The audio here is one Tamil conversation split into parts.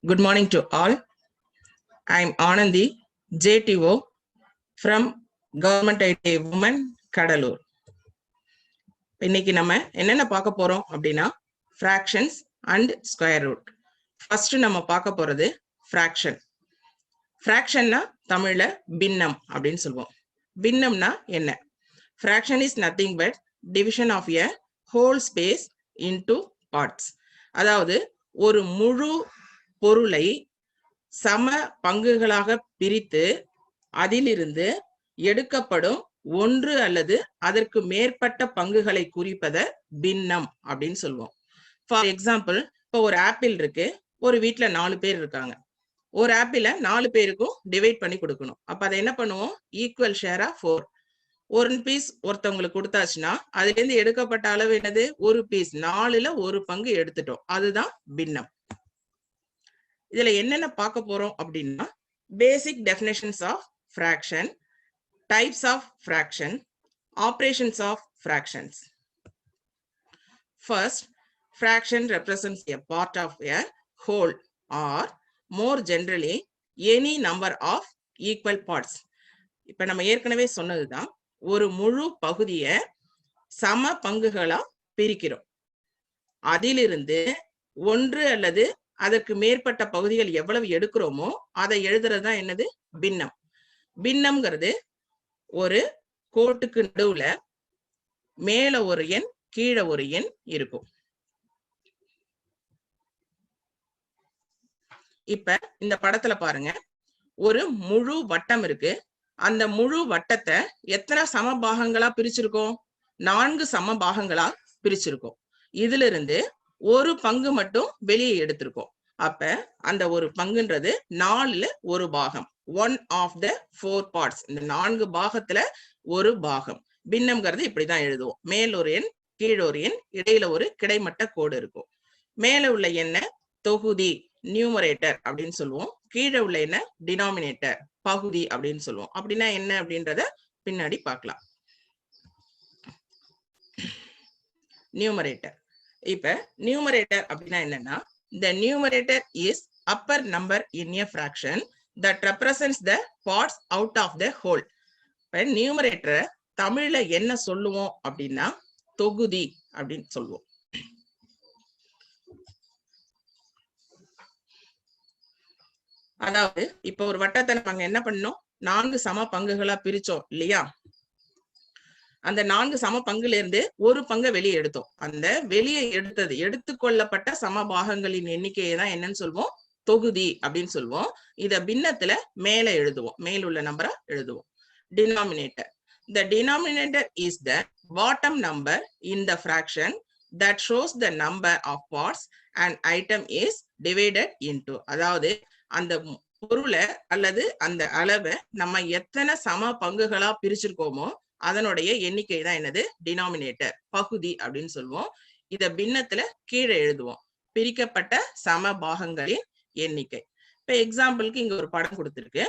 Good morning to all. I am Anandi, JTO from Government ITA Women, Kadalur. இன்னைக்கு நம்ம என்னென்ன பார்க்க போறோம் அப்படின்னா fractions and square root. First நம்ம பார்க்க போறது fraction. Fractionனா தமிழ்ல பின்னம் அப்படின்னு சொல்லுவோம். பின்னம்னா என்ன? Fraction is nothing but division of a whole space into parts. அதாவது ஒரு முழு பொருளை சம பங்குகளாக பிரித்து அதிலிருந்து எடுக்கப்படும் ஒன்று அல்லது அதற்கு மேற்பட்ட பங்குகளை குறிப்பத பின்னம் அப்படின்னு சொல்லுவோம். ஃபார் எக்ஸாம்பிள், இப்போ ஒரு ஆப்பிள் இருக்கு, ஒரு வீட்டுல 4 பேர் இருக்காங்க. ஒரு ஆப்பிள 4 பேருக்கும் டிவைட் பண்ணி கொடுக்கணும். அப்ப அதை என்ன பண்ணுவோம்? ஈக்குவல் ஷேரா 4. ஒரு பீஸ் ஒருத்தவங்களுக்கு கொடுத்தாச்சுன்னா அதுல இருந்து எடுக்கப்பட்ட அளவு என்னது? ஒரு பீஸ். 4ல ஒரு பங்கு எடுத்துட்டோம். அதுதான் பின்னம். இதுல என்னென்ன பார்க்க போறோம் அப்படின்னா basic definitions of fraction, types of fraction, operations of fractions. First, fraction represents a part of a whole or more generally any number of equal parts. இப்ப நம்ம ஏற்கனவே சொன்னதுதான், ஒரு முழு பகுதியை சம பங்குகளா பிரிக்கிறோம். அதிலிருந்து ஒன்று அல்லது அதற்கு மேற்பட்ட பகுதிகள் எவ்வளவு எடுக்கிறோமோ அதை எழுதுறதுதான் என்னது? பின்னம். பின்னம்ங்கிறது ஒரு கோட்டுக்கு நடுவுல மேல ஒரு எண் கீழே ஒரு எண் இருக்கும். இப்ப இந்த படத்துல பாருங்க, ஒரு முழு வட்டம் இருக்கு. அந்த முழு வட்டத்தை எத்தனை சம பாகங்களா பிரிச்சிருக்கோம்? 4 சம பாகங்களா பிரிச்சிருக்கோம். இதுல இருந்து ஒரு பங்கு மட்டும் வெளியே எடுத்திருக்கோம். அப்ப அந்த ஒரு பங்குன்றது 4ல ஒரு பாகம். 1 of the 4 parts. இந்த 4 பாகத்துல ஒரு பாகம். பின்னம்ங்கிறது இப்படிதான் எழுதுவோம். மேல் ஒரு எண், கீழ் ஒரு எண், இடையில ஒரு கிடைமட்ட கோடு இருக்கும். மேல உள்ள எண்ணை தொகுதி, நியூமரேட்டர் அப்படின்னு சொல்லுவோம். கீழே உள்ள என்ன? டினாமினேட்டர், பகுதி அப்படின்னு சொல்லுவோம். அப்படின்னா என்ன அப்படின்றத பின்னாடி பார்க்கலாம். நியூமரேட்டர். இப்ப நியூமரேட்டர் அப்படின்னா என்னன்னா, the numerator is upper number in a fraction that represents the parts out of the whole. இப்ப நியூமரேட்டரை தமிழ்ல என்ன சொல்லுவோம் அப்படின்னா தொகுதி அப்படின்னு சொல்லுவோம். அதாவது இப்ப ஒரு வட்டத்தை நம்ம என்ன பண்ணோம்? 4 சம பங்குகளா பிரிச்சோம் இல்லையா? அந்த 4 சம பங்குல இருந்து ஒரு பங்கை வெளியே எடுத்தோம். அந்த வெளியே எடுத்துக்கொள்ளப்பட்ட சம பாகங்களின் எண்ணிக்கையை தான் என்னன்னு சொல்லுவோம்? தொகுதி அப்படின்னு சொல்லுவோம். இத பின்னத்துல மேல எழுதுவோம், மேலுள்ள நம்பரா எழுதுவோம். Denominator. The denominator is the bottom number in the fraction that shows the number of parts an item is divided into. அதாவது அந்த பொருளை அல்லது அந்த அளவை நம்ம எத்தனை சம பங்குகளா பிரிச்சிருக்கோமோ அதனுடைய எண்ணிக்கை தான் என்னது? டினாமினேட்டர், பகுதி அப்படின்னு சொல்லுவோம். இத பின்னத்துல கீழே எழுதுவோம், பிரிக்கப்பட்ட சம பாகங்களின் எண்ணிக்கை. இப்ப எக்ஸாம்பிளுக்கு இங்க ஒரு படம் கொடுத்திருக்கு.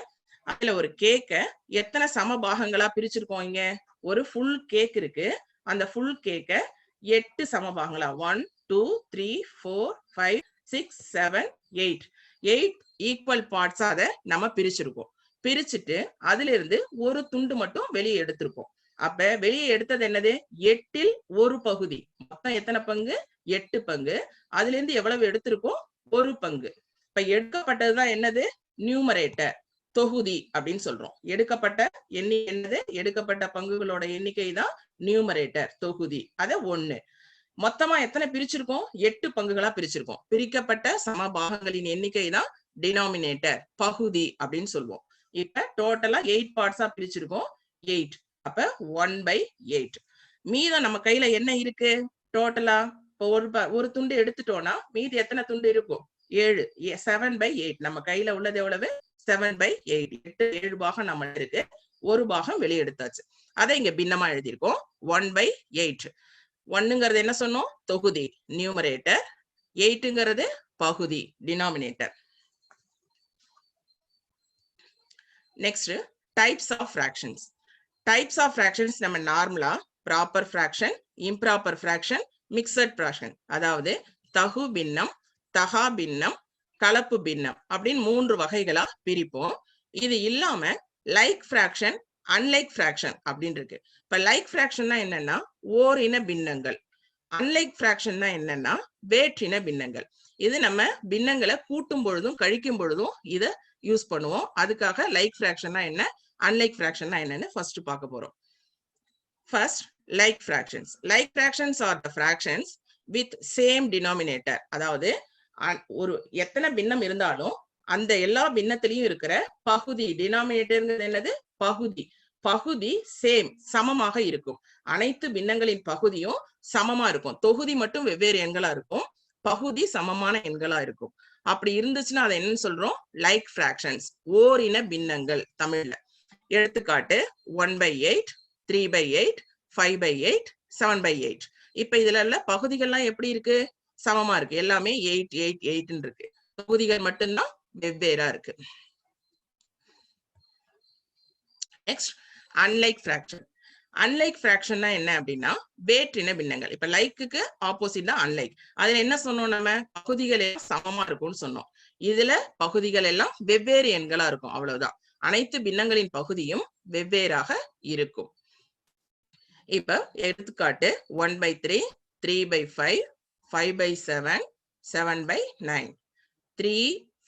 அதுல ஒரு கேக்க எத்தனை சம பாகங்களா பிரிச்சிருக்கோம்? இங்க ஒரு ஃபுல் கேக் இருக்கு. அந்த ஃபுல் கேக்க 8 சம பாகங்களா, 1 2 3 4 5 6 7 8 ஈக்குவல் பார்ட்ஸா அதை நம்ம பிரிச்சிருக்கோம். பிரிச்சுட்டு அதுல இருந்து ஒரு துண்டு மட்டும் வெளியே எடுத்திருக்கோம். அப்ப வெளியே எடுத்தது என்னது? 8ல் ஒரு பகுதி. மொத்தம் எத்தனை பங்கு? 8 பங்கு. அதுல இருந்து எவ்வளவு எடுத்திருக்கோம்? ஒரு பங்கு. இப்ப எடுக்கப்பட்டதுதான் என்னது? நியூமரேட்டர், தொகுதி அப்படின்னு சொல்றோம். எடுக்கப்பட்ட என்னது? எடுக்கப்பட்ட பங்குகளோட எண்ணிக்கை தான் நியூமரேட்டர், தொகுதி. அத 1. மொத்தமா எத்தனை பிரிச்சிருக்கோம்? 8 பங்குகளா பிரிச்சிருக்கோம். பிரிக்கப்பட்ட சம பாகங்களின் எண்ணிக்கை தான் டினாமினேட்டர், பகுதி அப்படின்னு சொல்லுவோம். இப்ப டோட்டலா 8 பார்ட்ஸா பிரிச்சிருக்கோம். 8. அப்ப 1/8. மீதம் நம்ம கையில என்ன இருக்கு? டோட்டலா இப்போ ஒரு துண்டு எடுத்துட்டோம்னா மீதி எத்தனை துண்டு இருக்கும்? 7. 7/8. நம்ம கையில உள்ளது எவ்வளவு? 7/8. 7 பாகம் நம்ம இருக்கு. ஒரு பாகம் வெளியே எடுத்தாச்சு. அதை இங்க பின்னமா எழுதியிருக்கோம். 1/8. 1ங்கிறது என்ன சொன்னோம்? தொகுதி, நியூமரேட்டர். 8ங்கிறது பகுதி, denominator. Next, types of fractions. Types of fractions நம்ம நார்மலா proper fraction, improper fraction, mixed fraction. அதாவது தகு பின்னம், தகா பின்னம், கலப்பு பின்னம் அப்படின்னு 3 வகைகளா பிரிப்போம். இது இல்லாம லைக் ஃபிராக்ஷன், அன்லைக் ஃபிராக்ஷன் அப்படின்னு இருக்கு. இப்ப லைக் ஃபிராக்ஷன்னா என்னன்னா ஓரின பின்னங்கள், அன்லைக் ஃபிராக்ஷன்னா என்னன்னா வேற்றின பின்னங்கள். இது நம்ம பின்னங்களை கூட்டும் பொழுதும் கழிக்கும் பொழுதும் இத யூஸ் பண்ணுவோம். அதுக்காக லைக் ஃபிராக்ஷன்னா என்ன, அன்லைக் ஃபிராக்ஷன்னா என்னன்னு ஃபர்ஸ்ட் பார்க்க போறோம். First, like fractions. Like fractions R the fractions with same denominator. அதாவது ஒரு எத்தனை பின்னம் இருந்தாலும் அந்த எல்லா பின்னத்திலையும் இருக்கிற பகுதி, டினாமினேட்டர்ங்கிறது என்னது, பகுதி, பகுதி சேம், சமமாக இருக்கும். அனைத்து பின்னங்களின் பகுதியும் சமமா இருக்கும். தொகுதி மட்டும் வெவ்வேறு எண்களா இருக்கும், பகுதி சமமான எண்களா இருக்கும். அப்படி இருந்துச்சுன்னா அதை என்னன்னு சொல்றோம், லைக் ஃபிராக்ஷன்ஸ், ஓரின பின்னங்கள் தமிழ்ல. எடுத்துக்காட்டு 1/8, 3/8, 5/8, 7/8. இப்ப இதுல உள்ள பகுதிகள்லாம் எப்படி இருக்கு, சமமா இருக்கு. எல்லாமே 8, 8, 8 இருக்கு. தொகுதிகள் மட்டும்தான் வெவ்வேறா இருக்கு. Next, unlike fraction. அன்லைக் ஃபிராக்ஷன்னா என்ன அப்படின்னா வேற்றின பின்னங்கள். இப்ப லைக்குக்கு ஆப்போசிட் தான் அன்லைக். அதுல என்ன சொன்னோம், நம்ம பகுதிகள் எல்லாம் சமமா இருக்கும்னு சொன்னோம். இதுல பகுதிகள் எல்லாம் வெவ்வேறு எண்களா இருக்கும், அவ்வளவுதான். அனைத்து பின்னங்களின் பகுதியும் வெவ்வேறாக இருக்கும். இப்ப எடுத்துக்காட்டு 1/3, 3/5, 5/7, 7/9. 3,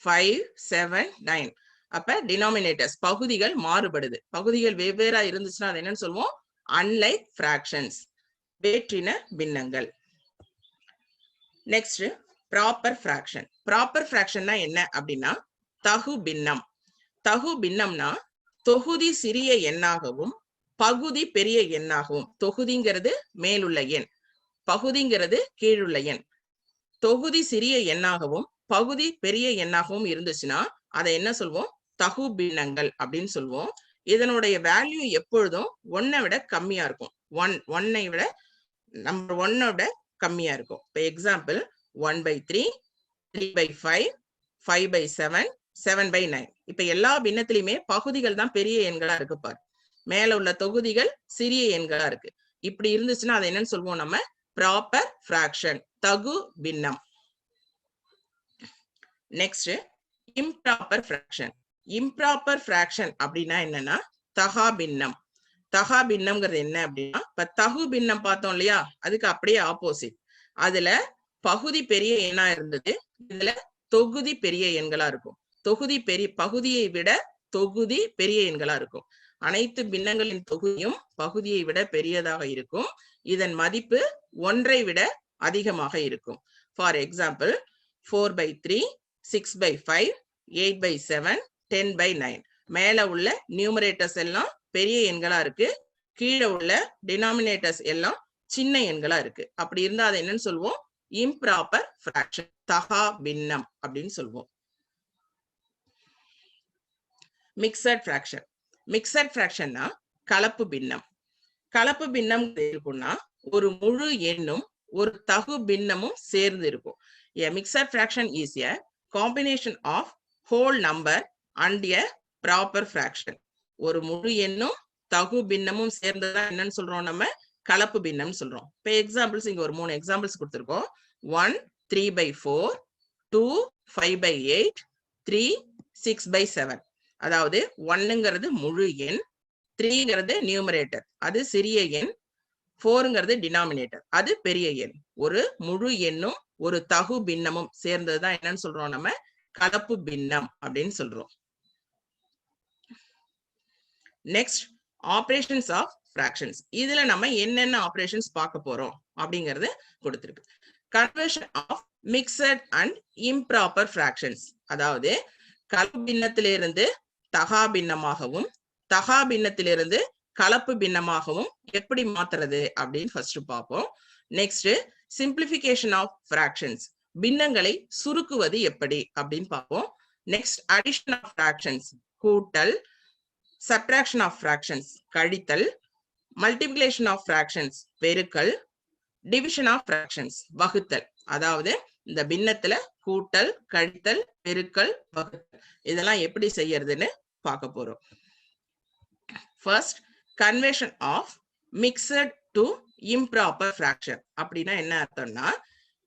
5, 7, 9. அப்ப டினாமினேட்டர்ஸ், பகுதிகள் மாறுபடுது. பகுதிகள் வெவ்வேறா இருந்துச்சுன்னா அது என்னன்னு சொல்லுவோம், அன்லைக் ஃபிராக்ஷன்ஸ், வேற்றின பின்னங்கள். Next, proper fraction. ப்ராப்பர் ஃபிராக்ஷன்னா என்ன அப்படின்னா தகு பின்னம். தகு பின்னம்னா தொகுதி சிறிய எண்ணாகவும் பகுதி பெரிய எண்ணாகவும், தொகுதிங்கிறது மேலுள்ள எண், பகுதிங்கிறது கீழுள்ள எண். தொகுதி சிறிய எண்ணாகவும் பகுதி பெரிய எண்ணாகவும் இருந்துச்சுன்னா அதை என்ன சொல்வோம், தகு பின்னங்கள் அப்படின்னு சொல்லுவோம். இதனுடைய வேல்யூ எப்பொழுதும் 1 விட கம்மியா இருக்கும். 1 விட நம்பர் 1 விட கம்மியா இருக்கும். இப்போ எக்ஸாம்பிள் 1/3, 3/5, 5/7, 7/9. இப்ப எல்லா பின்னத்திலுமே பகுதிகள் தான் பெரிய எண்களா இருக்கு பாரு, மேல உள்ள தொகுதிகள் சிறிய எண்களா இருக்கு. இப்படி இருந்துச்சுன்னா அதை என்னன்னு சொல்லுவோம், நம்ம ப்ராப்பர் ஃபிராக்ஷன், தகு பின்னம். Next, improper fraction. Improper fraction அப்படின்னா என்னன்னா தகா பின்னம். தகா பின்னம்ங்கிறது என்ன அப்படின்னா, இப்ப தகு பின்னம் பார்த்தோம் இல்லையா, அதுக்கு அப்படியே ஆப்போசிட். அதுல பகுதி பெரிய எண்ணா இருந்தது, இதுல தொகுதி பெரிய எண்களா இருக்கும். பகுதியை விட தொகுதி பெரிய எண்களா இருக்கும். அனைத்து பின்னங்களின் தொகுதியும் பகுதியை விட பெரியதாக இருக்கும். இதன் மதிப்பு 1 விட அதிகமாக இருக்கும். For example 4/3, 6/5, 8/7, 10/9. மேல உள்ள நியூமரேட்டர்ஸ் எல்லாம் பெரிய எண்களா இருக்கு, கீழே உள்ள டினாமினேட்டர்ஸ் எல்லாம் சின்ன எண்களா இருக்கு. அப்படி இருந்தா அதை என்னன்னு சொல்லுவோம், இம்ப்ராப்பர் ஃபிராக்ஷன், தகா பின்னம் அப்படின்னு சொல்லுவோம். Mixed fraction. மிக்சட் ஃபிராக்ஷன்னா கலப்பு பின்னம். கலப்பு பின்னம் இருக்கும்னா ஒரு முழு எண்ணும் ஒரு தகு பின்னமும் சேர்ந்து இருக்கும். A mixed fraction is a combination of whole number and a proper fraction. ஒரு முழு எண்ணும் தகு பின்னமும் சேர்ந்ததா என்னன்னு சொல்றோம், நம்ம கலப்பு பின்னம் சொல்றோம். இப்போ எக்ஸாம்பிள்ஸ் இங்க ஒரு 3 எக்ஸாம்பிள்ஸ் கொடுத்திருக்கோம். 1 3/4, 2 5/8, 3 6/7. அதாவது 1ங்கிறது முழு எண், 3ங்கிறது நியூமரேட்டர், அது சிறிய எண், 4ங்கிறது டினாமினேட்டர், அது பெரிய எண். ஒரு முழு எண்ணும் ஒரு தகு பின்னமும் சேர்ந்ததுதான் என்னன்னு சொல்றோம், நம்ம கலப்பு பின்னம் அப்படின்னு சொல்றோம். Next, operations of fractions. இதுல நம்ம என்னென்ன ஆபரேஷன்ஸ் பார்க்க போறோம் அப்படிங்கறது கொடுத்திருக்கு. Conversion of mixed and improper fractions. அதாவது கலப்பு பின்னத்திலிருந்து தகா பின்னமாகவும் தகா பின்னத்திலிருந்து கலப்பு பின்னமாகவும் எப்படி மாத்துறது அப்படின்னு ஃபர்ஸ்ட் பார்ப்போம். Next, simplification of fractions. பின்னங்களை சுருக்குவது எப்படி அப்படின்னு பார்ப்போம். நெக்ஸ்ட், அடிஷன் ஆஃப் ஃபிராக்ஷன்ஸ், கூட்டல். சப்ட்ராக்ஷன் ஆஃப் ஃபிராக்ஷன்ஸ், கழித்தல். மல்டிப்ளிகேஷன் ஆஃப் ஃபிராக்ஷன்ஸ், பெருக்கல். டிவிஷன் ஆஃப் ஃபிராக்ஷன்ஸ், வகுத்தல். அதாவது இந்த பின்னத்துல கூட்டல், கழித்தல், பெருக்கல், வகுத்தல் இதெல்லாம் எப்படி செய்யறதுன்னு பார்க்க போறோம். First, conversion of mixed to improper fraction. அப்படின்னா என்ன அர்த்தம்னா,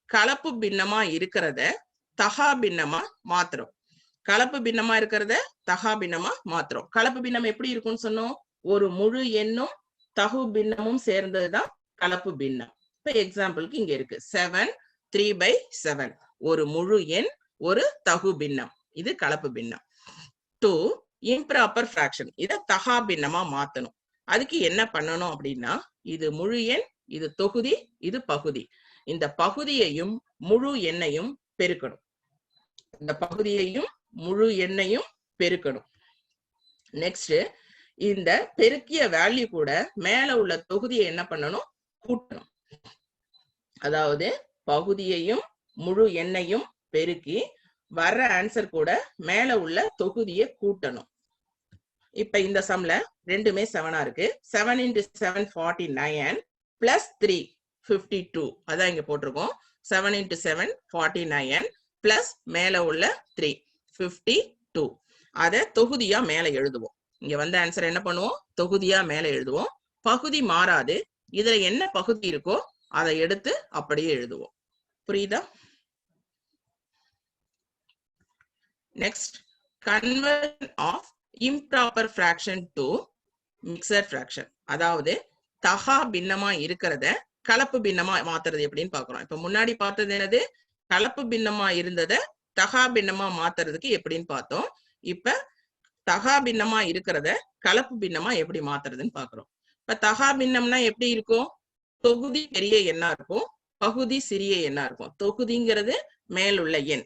கலப்பு பின்னமா இருக்கிறத தகா பின்னமா மாத்துறோம். கலப்பு பின்னமா இருக்கிறத தகா பின்னமா மாத்துறோம். கலப்பு பின்னம் எப்படி இருக்கும்னு சொன்னோம்? ஒரு முழு எண்ணும் தகு பின்னமும் சேர்ந்ததுதான் கலப்பு பின்னம். இப்ப எக்ஸாம்பிளுக்கு இங்க இருக்கு 7 3/7. ஒரு முழு எண் ஒரு தகு பின்னம். இது கலப்பு பின்னம். 2 இம்ப்ராப்பர் ஃபிராக்ஷன். இத தகா பின்னமா மாத்தணும். அதுக்கு என்ன பண்ணணும் அப்படின்னா, இது முழு எண், இது தொகுதி, இது பகுதி. இந்த பகுதியையும் முழு எண்ணையும் பெருக்கணும். இந்த பகுதியையும் முழு எண்ணையும் பெருக்கணும். நெக்ஸ்ட், இந்த பெருக்கிய வேல்யூ கூட மேல உள்ள தொகுதியை என்ன பண்ணணும்? கூட்டணும். அதாவது பகுதியையும் முழு எண்ணையும் பெருக்கி வர்ற ஆன்சர் கூட மேல உள்ள தொகுதியை கூட்டணும். இப்ப இந்த சம்ல ரெண்டுமே 7 இருக்கு. 7 into 7 49 plus 3 52. அதான் இங்க போட்டிருக்கோம். 7 into 7 49 plus மேல உள்ள 3 52. அத தொகுதியா மேல எழுதுவோம். இங்க வந்த ஆன்சர் என்ன பண்ணுவோம்? தொகுதியா மேல எழுதுவோம். பகுதி மாறாது. இதுல என்ன பகுதி இருக்கோ அதை எடுத்து அப்படியே எழுதுவோம். புரியுதா? Next, conversion of improper fraction to mixed fraction. அதாவது தகா பின்னமா இருக்கிறத கலப்பு பின்னமா மாத்துறது எப்படின்னு பாக்குறோம். இப்ப முன்னாடி பார்த்தது என்னது? கலப்பு பின்னமா இருந்தத தகா பின்னமா மாத்துறதுக்கு எப்படின்னு பார்த்தோம். இப்ப தகா பின்னமா இருக்கிறத கலப்பு பின்னமா எப்படி மாத்துறதுன்னு பாக்குறோம். இப்ப தகா பின்னம்னா எப்படி இருக்கும்? தொகுதி பெரிய எண்ணா இருக்கும், பகுதி சிறிய எண்ணா இருக்கும். தொகுதிங்கிறது மேலுள்ள எண்.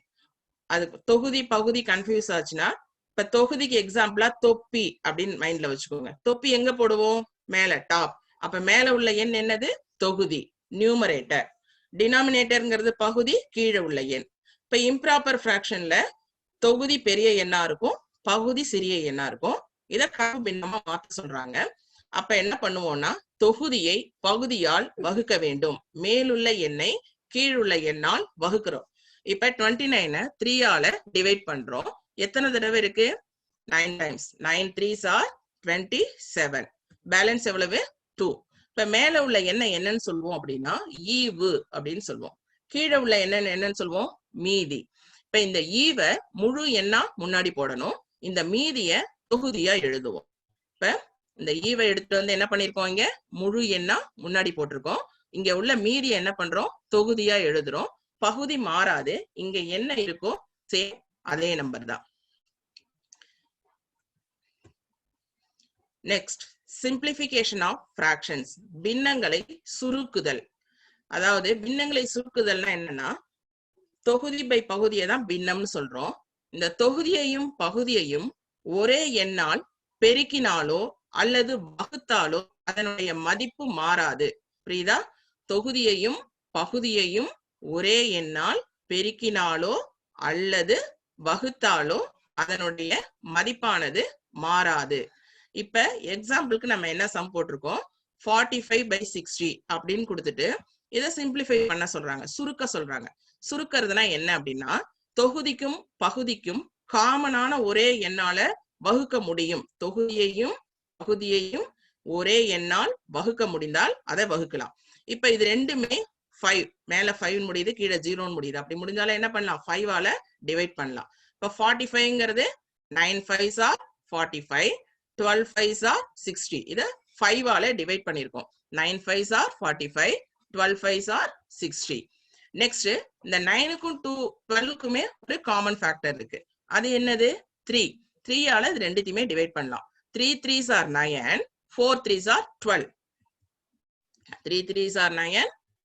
அது தொகுதி பகுதி கன்ஃபியூஸ் ஆச்சுன்னா, இப்ப தொகுதிக்கு எக்ஸாம்பிளா தொப்பி அப்படின்னு மைண்ட்ல வச்சுக்கோங்க. தொப்பி எங்க போடுவோம்? மேல, டாப். அப்ப மேல உள்ள எண் என்னது? தொகுதி, நியூமரேட்டர். டினாமினேட்டர்ங்கிறது பகுதி, கீழே உள்ள எண். இப்ப இம்ப்ராப்பர் ஃபிராக்ஷன்ல தொகுதி பெரிய எண்ணா இருக்கும், பகுதி சிறிய எண்ணா இருக்கும். இத கலப்பு பின்னமா மாத்த சொல்றாங்க. அப்ப என்ன பண்ணுவோம்னா, தொகுதியை பகுதியால் வகுக்க வேண்டும். மேலுள்ள எண்ணை கீழுள்ள எண்ணால் வகுக்கிறோம். இப்ப 29 3 ஆல டிவைட் பண்றோம். எத்தனை தடவை இருக்கு? 9 times. 9 3s are 27. பேலன்ஸ் எவ்வளவு? 2. இப்ப மேல உள்ள எண்ணை என்னன்னு சொல்லுவோம் அப்படின்னா ஈவு அப்படின்னு சொல்லுவோம். கீழே உள்ள எண்ணெய் என்னன்னு சொல்லுவோம்? மீதி. இப்ப இந்த ஈவ முழு எண்ணா முன்னாடி போடணும். இந்த மீதிய தொகுதியா எழுதுவோம். இப்ப இந்த ஈவை எடுத்துட்டு வந்து என்ன பண்ணிருக்கோம்? இங்க முழு எண்ணா முன்னாடி போட்டிருக்கோம். இங்க உள்ள மீதியை என்ன பண்றோம்? தொகுதியா எழுதுறோம். பகுதி மாறாது. இங்க என்ன இருக்கோ சேம் அதே நம்பர் தான். Next, simplification of fractions. பின்னங்களை சுருக்குதல். அதாவது பின்னங்களை சுருக்குதல்னா என்னன்னா, தொகுதி பை பகுதியை தான் பின்னம்னு சொல்றோம். இந்த தொகுதியையும் பகுதியையும் ஒரே எண்ணால் பெருக்கினாலோ அல்லது வகுத்தாலோ அதனுடைய மதிப்பு மாறாது. புரியுதா? தொகுதியையும் பகுதியையும் ஒரே எண்ணால் பெருக்கினாலோ அல்லது வகுத்தாலோ அதனுடைய மதிப்பானது மாறாது. இப்ப எக்ஸாம்பிளுக்கு நம்ம என்ன சம் போட்டிருக்கோம்? 45/60 அப்படின்னு கொடுத்துட்டு இதை சிம்பிளிஃபை பண்ண சொல்றாங்க, சுருக்க சொல்றாங்க. சுருக்கிறதுனா என்ன அப்படின்னா, தொகுதிக்கும் பகுதிக்கும் காமனான ஒரே எண்ணால வகுக்க முடியும். தொகுதியையும் பகுதியையும் ஒரே எண்ணால் வகுக்க முடிந்தால் அதை வகுக்கலாம். இப்ப இது ரெண்டுமே 5, மேல 5 முடியுது, கீழே 0 முடியுது. அப்படி முடிஞ்சாலும் என்ன பண்ணலாம்? 5 ஆல டிவைட் பண்ணலாம். இப்ப 45ங்கிறது 9 5s are 45, 12 5s are 60. இத 5 ஆல டிவைட் பண்ணிருக்கோம். 9 5s are 45, 12 5s are 60. Next, இந்த 9க்கும் 12க்குமே ஒரு காமன் ஃபேக்டர் இருக்கு. அது என்னது? 3. 3 ஆல இது ரெண்டுத்தையுமே டிவைட் பண்ணலாம். 3 3s are 9, 4 3s are 12. 3 3s are 9,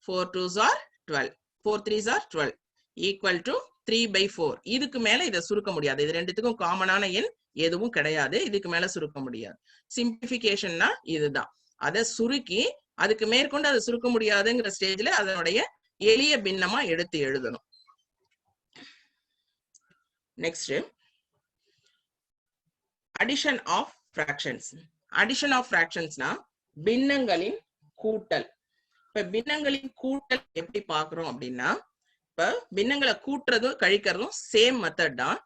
4 2s are 12. 4 3s are 12 equal to 3/4. இதுக்கு மேல இதை சுருக்க முடியாது. இது ரெண்டுத்துக்கும் காமனான எண் எதுவும் கிடையாது. இதுக்கு மேல சுருக்க முடியாது. சிம்பிளிஃபிகேஷன்னா இதுதான். அதை சுருக்கி அதுக்கு மேற்கொண்டு அதை சுருக்க முடியாதுங்கிற ஸ்டேஜ்ல அதனுடைய எளிய பின்னமா எடுத்து எழுதணும். Next, addition of fractions. Addition of ஃபிராக்ஷன்ஸ்னா பின்னங்களின் கூட்டல். இப்ப பின்னங்களின் கூட்டல் எப்படி பாக்குறோம் அப்படின்னா, இப்ப பின்னங்களை கூட்டுறதும் கழிக்கிறதும் சேம் மெத்தட் தான்.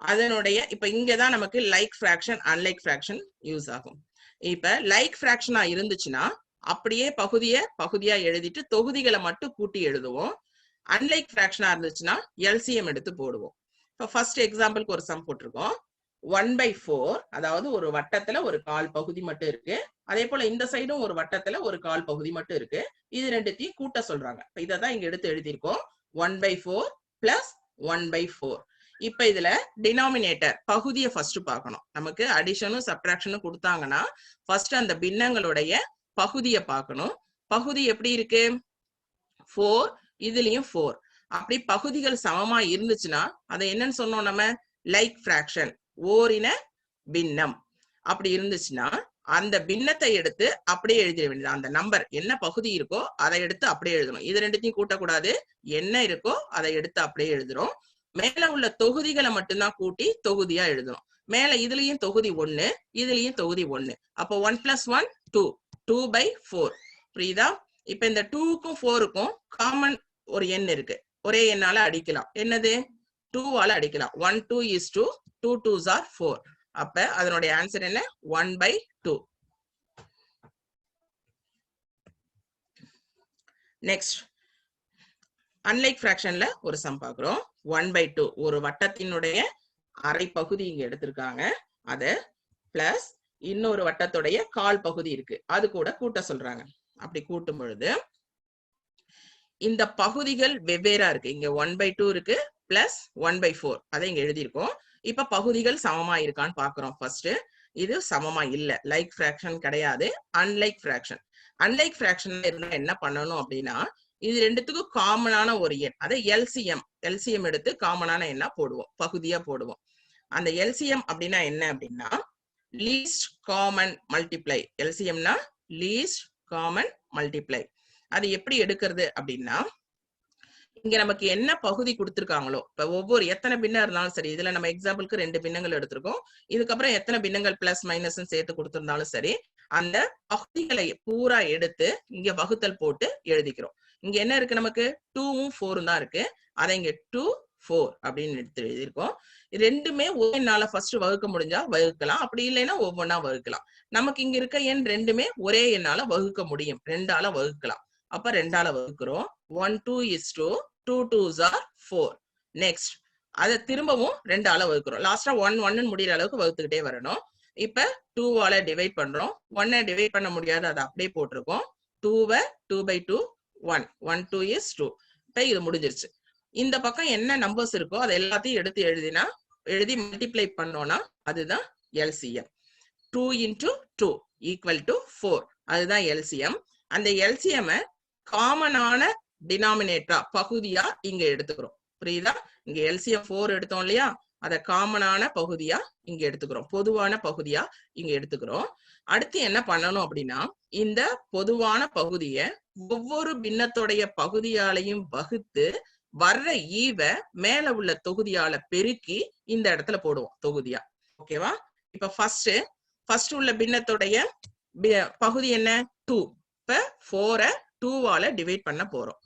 அதனுடைய இப்ப இங்கதான் நமக்கு like fraction unlike fraction use ஆகும். இப்ப லைக் ஃபிராக்ஷனா இருந்துச்சுன்னா அப்படியே பகுதியா எழுதிட்டு தொகுதிகளை மட்டும் கூட்டி எழுதுவோம். அன்லைக் ஃபிராக்ஷனா இருந்துச்சுன்னா எல்சிஎம் எடுத்து போடுவோம். இப்போ ஃபர்ஸ்ட் எக்ஸாம்பிளுக்கு ஒரு சம் போட்டிருக்கோம். 1/4, அதாவது ஒரு வட்டத்துல ஒரு கால் பகுதி மட்டும் இருக்கு. அதே போல இந்த சைடும் ஒரு வட்டத்துல ஒரு கால் பகுதி மட்டும் இருக்கு. இது ரெண்டுத்தையும் கூட்ட சொல்றாங்க. இதை தான் இங்க எடுத்து எழுதியிருக்கோம். 1/4 பிளஸ் 1/4. இப்ப இதுல டினாமினேட்டர் பகுதியை ஃபர்ஸ்ட் பார்க்கணும். நமக்கு அடிஷனும் சப்ட்ராக்ஷனும் கொடுத்தாங்கன்னா ஃபர்ஸ்ட் அந்த பின்னங்களுடைய பகுதியை பார்க்கணும். பகுதி எப்படி இருக்கு? 4, இதுலயும் 4. அப்படி பகுதிகள் சமமா இருந்துச்சுன்னா அதை என்னன்னு சொன்னோம் நம்ம? லைக் ஃபிராக்ஷன், ஓரின பின்னம். அப்படி இருந்துச்சுன்னா அந்த பின்னத்தை எடுத்து அப்படியே எழுதிட வேண்டியது. அந்த நம்பர் என்ன பகுதி இருக்கோ அதை எடுத்து அப்படியே எழுதணும். இது ரெண்டுத்தையும் கூட்டக்கூடாது. என்ன இருக்கோ அதை எடுத்து அப்படியே எழுதுறோம். மேல உள்ள தொகுதிகளை மட்டும்தான் கூட்டி தொகுதியா எழுதணும். மேல இதுலயும் தொகுதி 1, இதுலயும் தொகுதி 1. அப்போ 1 + 1 2, 2/4. புரியுதா? இப்ப இந்த 2க்கும் 4க்கும் காமன் ஒரு எண் இருக்கு. ஒரே எண்ணால அடிக்கலாம். என்னது? 2ஆல அடிக்கலாம். 1 2 is 2, 2 2s are 4. அப்ப அதனுடைய ஆன்சர் என்ன? 1/2. நெக்ஸ்ட் அன்லைக் ஃபிராக்ஷன்ல ஒரு சம் பார்க்கிறோம். 1/2, ஒரு வட்டத்தினுடைய அரை பகுதி இங்க எடுத்திருக்காங்க. அத பிளஸ் இன்னொரு வட்டத்துடைய கால் பகுதி இருக்கு, அது கூட கூட்ட சொல்றாங்க. அப்படி கூட்டும் பொழுது இந்த பகுதிகள் வெவ்வேறா இருக்கு. இங்க 1/2 இருக்கு பிளஸ் 1/4, அதை இங்க எழுதியிருக்கோம். இப்ப பகுதிகள் சமமா இருக்கான்னு பாக்குறோம். ஃபர்ஸ்ட் இது சமமா இல்ல, லைக் ஃபிராக்ஷன் கிடையாது, அன்லைக் ஃபிராக்ஷன். அன்லைக் ஃபிராக்ஷன் இருந்தா என்ன பண்ணணும் அப்படின்னா, இது ரெண்டுத்துக்கும் காமனான ஒரு எண், அதை எல்சிஎம் எடுத்து காமனான எண்ணா போடுவோம், பகுதியா போடுவோம். அந்த எல்சிஎம் அப்படின்னா என்ன அப்படின்னா லீஸ்ட் காமன் மல்டிப்ளை. எல்சிஎம்னா லீஸ்ட் காமன் மல்டிப்ளை. அது எப்படி எடுக்கிறது அப்படின்னா, இங்க நமக்கு என்ன பகுதி கொடுத்திருக்காங்களோ, இப்ப ஒவ்வொரு எத்தனை பின்னம் இருந்தாலும் சரி, இதுல நம்ம எக்ஸாம்பிளுக்கு 2 பின்னங்கள் எடுத்திருக்கோம். இதுக்கப்புறம் எத்தனை பின்னங்கள் பிளஸ் மைனஸ் சேர்த்து கொடுத்திருந்தாலும் சரி, அந்த பகுதிகளை பூரா எடுத்து இங்க வகுத்தல் போட்டு எழுதிக்கிறோம். இங்க என்ன இருக்கு? நமக்கு 2ம் 4ம் தான் இருக்கு. அதை இங்க 2 4 அப்படின்னு எடுத்து எழுதியிருக்கோம். ரெண்டுமே ஒரே நாள ஃபர்ஸ்ட் வகுக்க முடிஞ்சா வகுக்கலாம், அப்படி இல்லைன்னா ஒவ்வொன்னா வகுக்கலாம். நமக்கு இங்க இருக்க எண் ரெண்டுமே ஒரே எண்ணால வகுக்க முடியும், 2ஆல வகுக்கலாம். அப்ப 2ஆல வகுக்கிறோம். 1 2 is 2, 2 2s are 4. நெக்ஸ்ட் அதை திரும்பவும் 2ஆல வகுக்கிறோம். லாஸ்டா 1 1 முடிகிற அளவுக்கு வகுத்துக்கிட்டே வரணும். இப்ப 2ஆல டிவைட் பண்றோம். 1 டிவைட் பண்ண முடியாது, அதை அப்படியே போட்டிருக்கோம். 2 2/2 1, 1 2 is 2. இப்ப இது முடிஞ்சிருச்சு. இந்த பக்கம் என்ன நம்பர்ஸ் இருக்கோ அதை எல்லாத்தையும் எடுத்து எழுதி மல்டிப்ளை பண்ணோம்னா அதுதான் எல்சிஎம். 2 × 2 = 4, அதுதான் எல்சிஎம். அந்த எல்சிஎம் காமனான டினாமினேட்டரா பகுதியா இங்க எடுத்துக்கிறோம். புரியுதா? இங்க எல்சிஎம் 4 எடுத்தோம் இல்லையா, அத காமனான பகுதியா இங்க எடுத்துக்கிறோம், பொதுவான பகுதியா இங்க எடுத்துக்கிறோம். அடுத்து என்ன பண்ணணும் அப்படின்னா, இந்த பொதுவான பகுதிய ஒவ்வொரு பின்னத்துடைய பகுதியாலையும் வகுத்து வர்ற ஈவ மேல உள்ள தொகுதியால பெருக்கி இந்த இடத்துல போடுவோம் தொகுதியா. ஓகேவா? இப்ப ஃபர்ஸ்ட் உள்ள பின்னத்துடைய பகுதி என்ன? 2. இப்ப 4 2ஆல டிவைட் பண்ண போறோம்.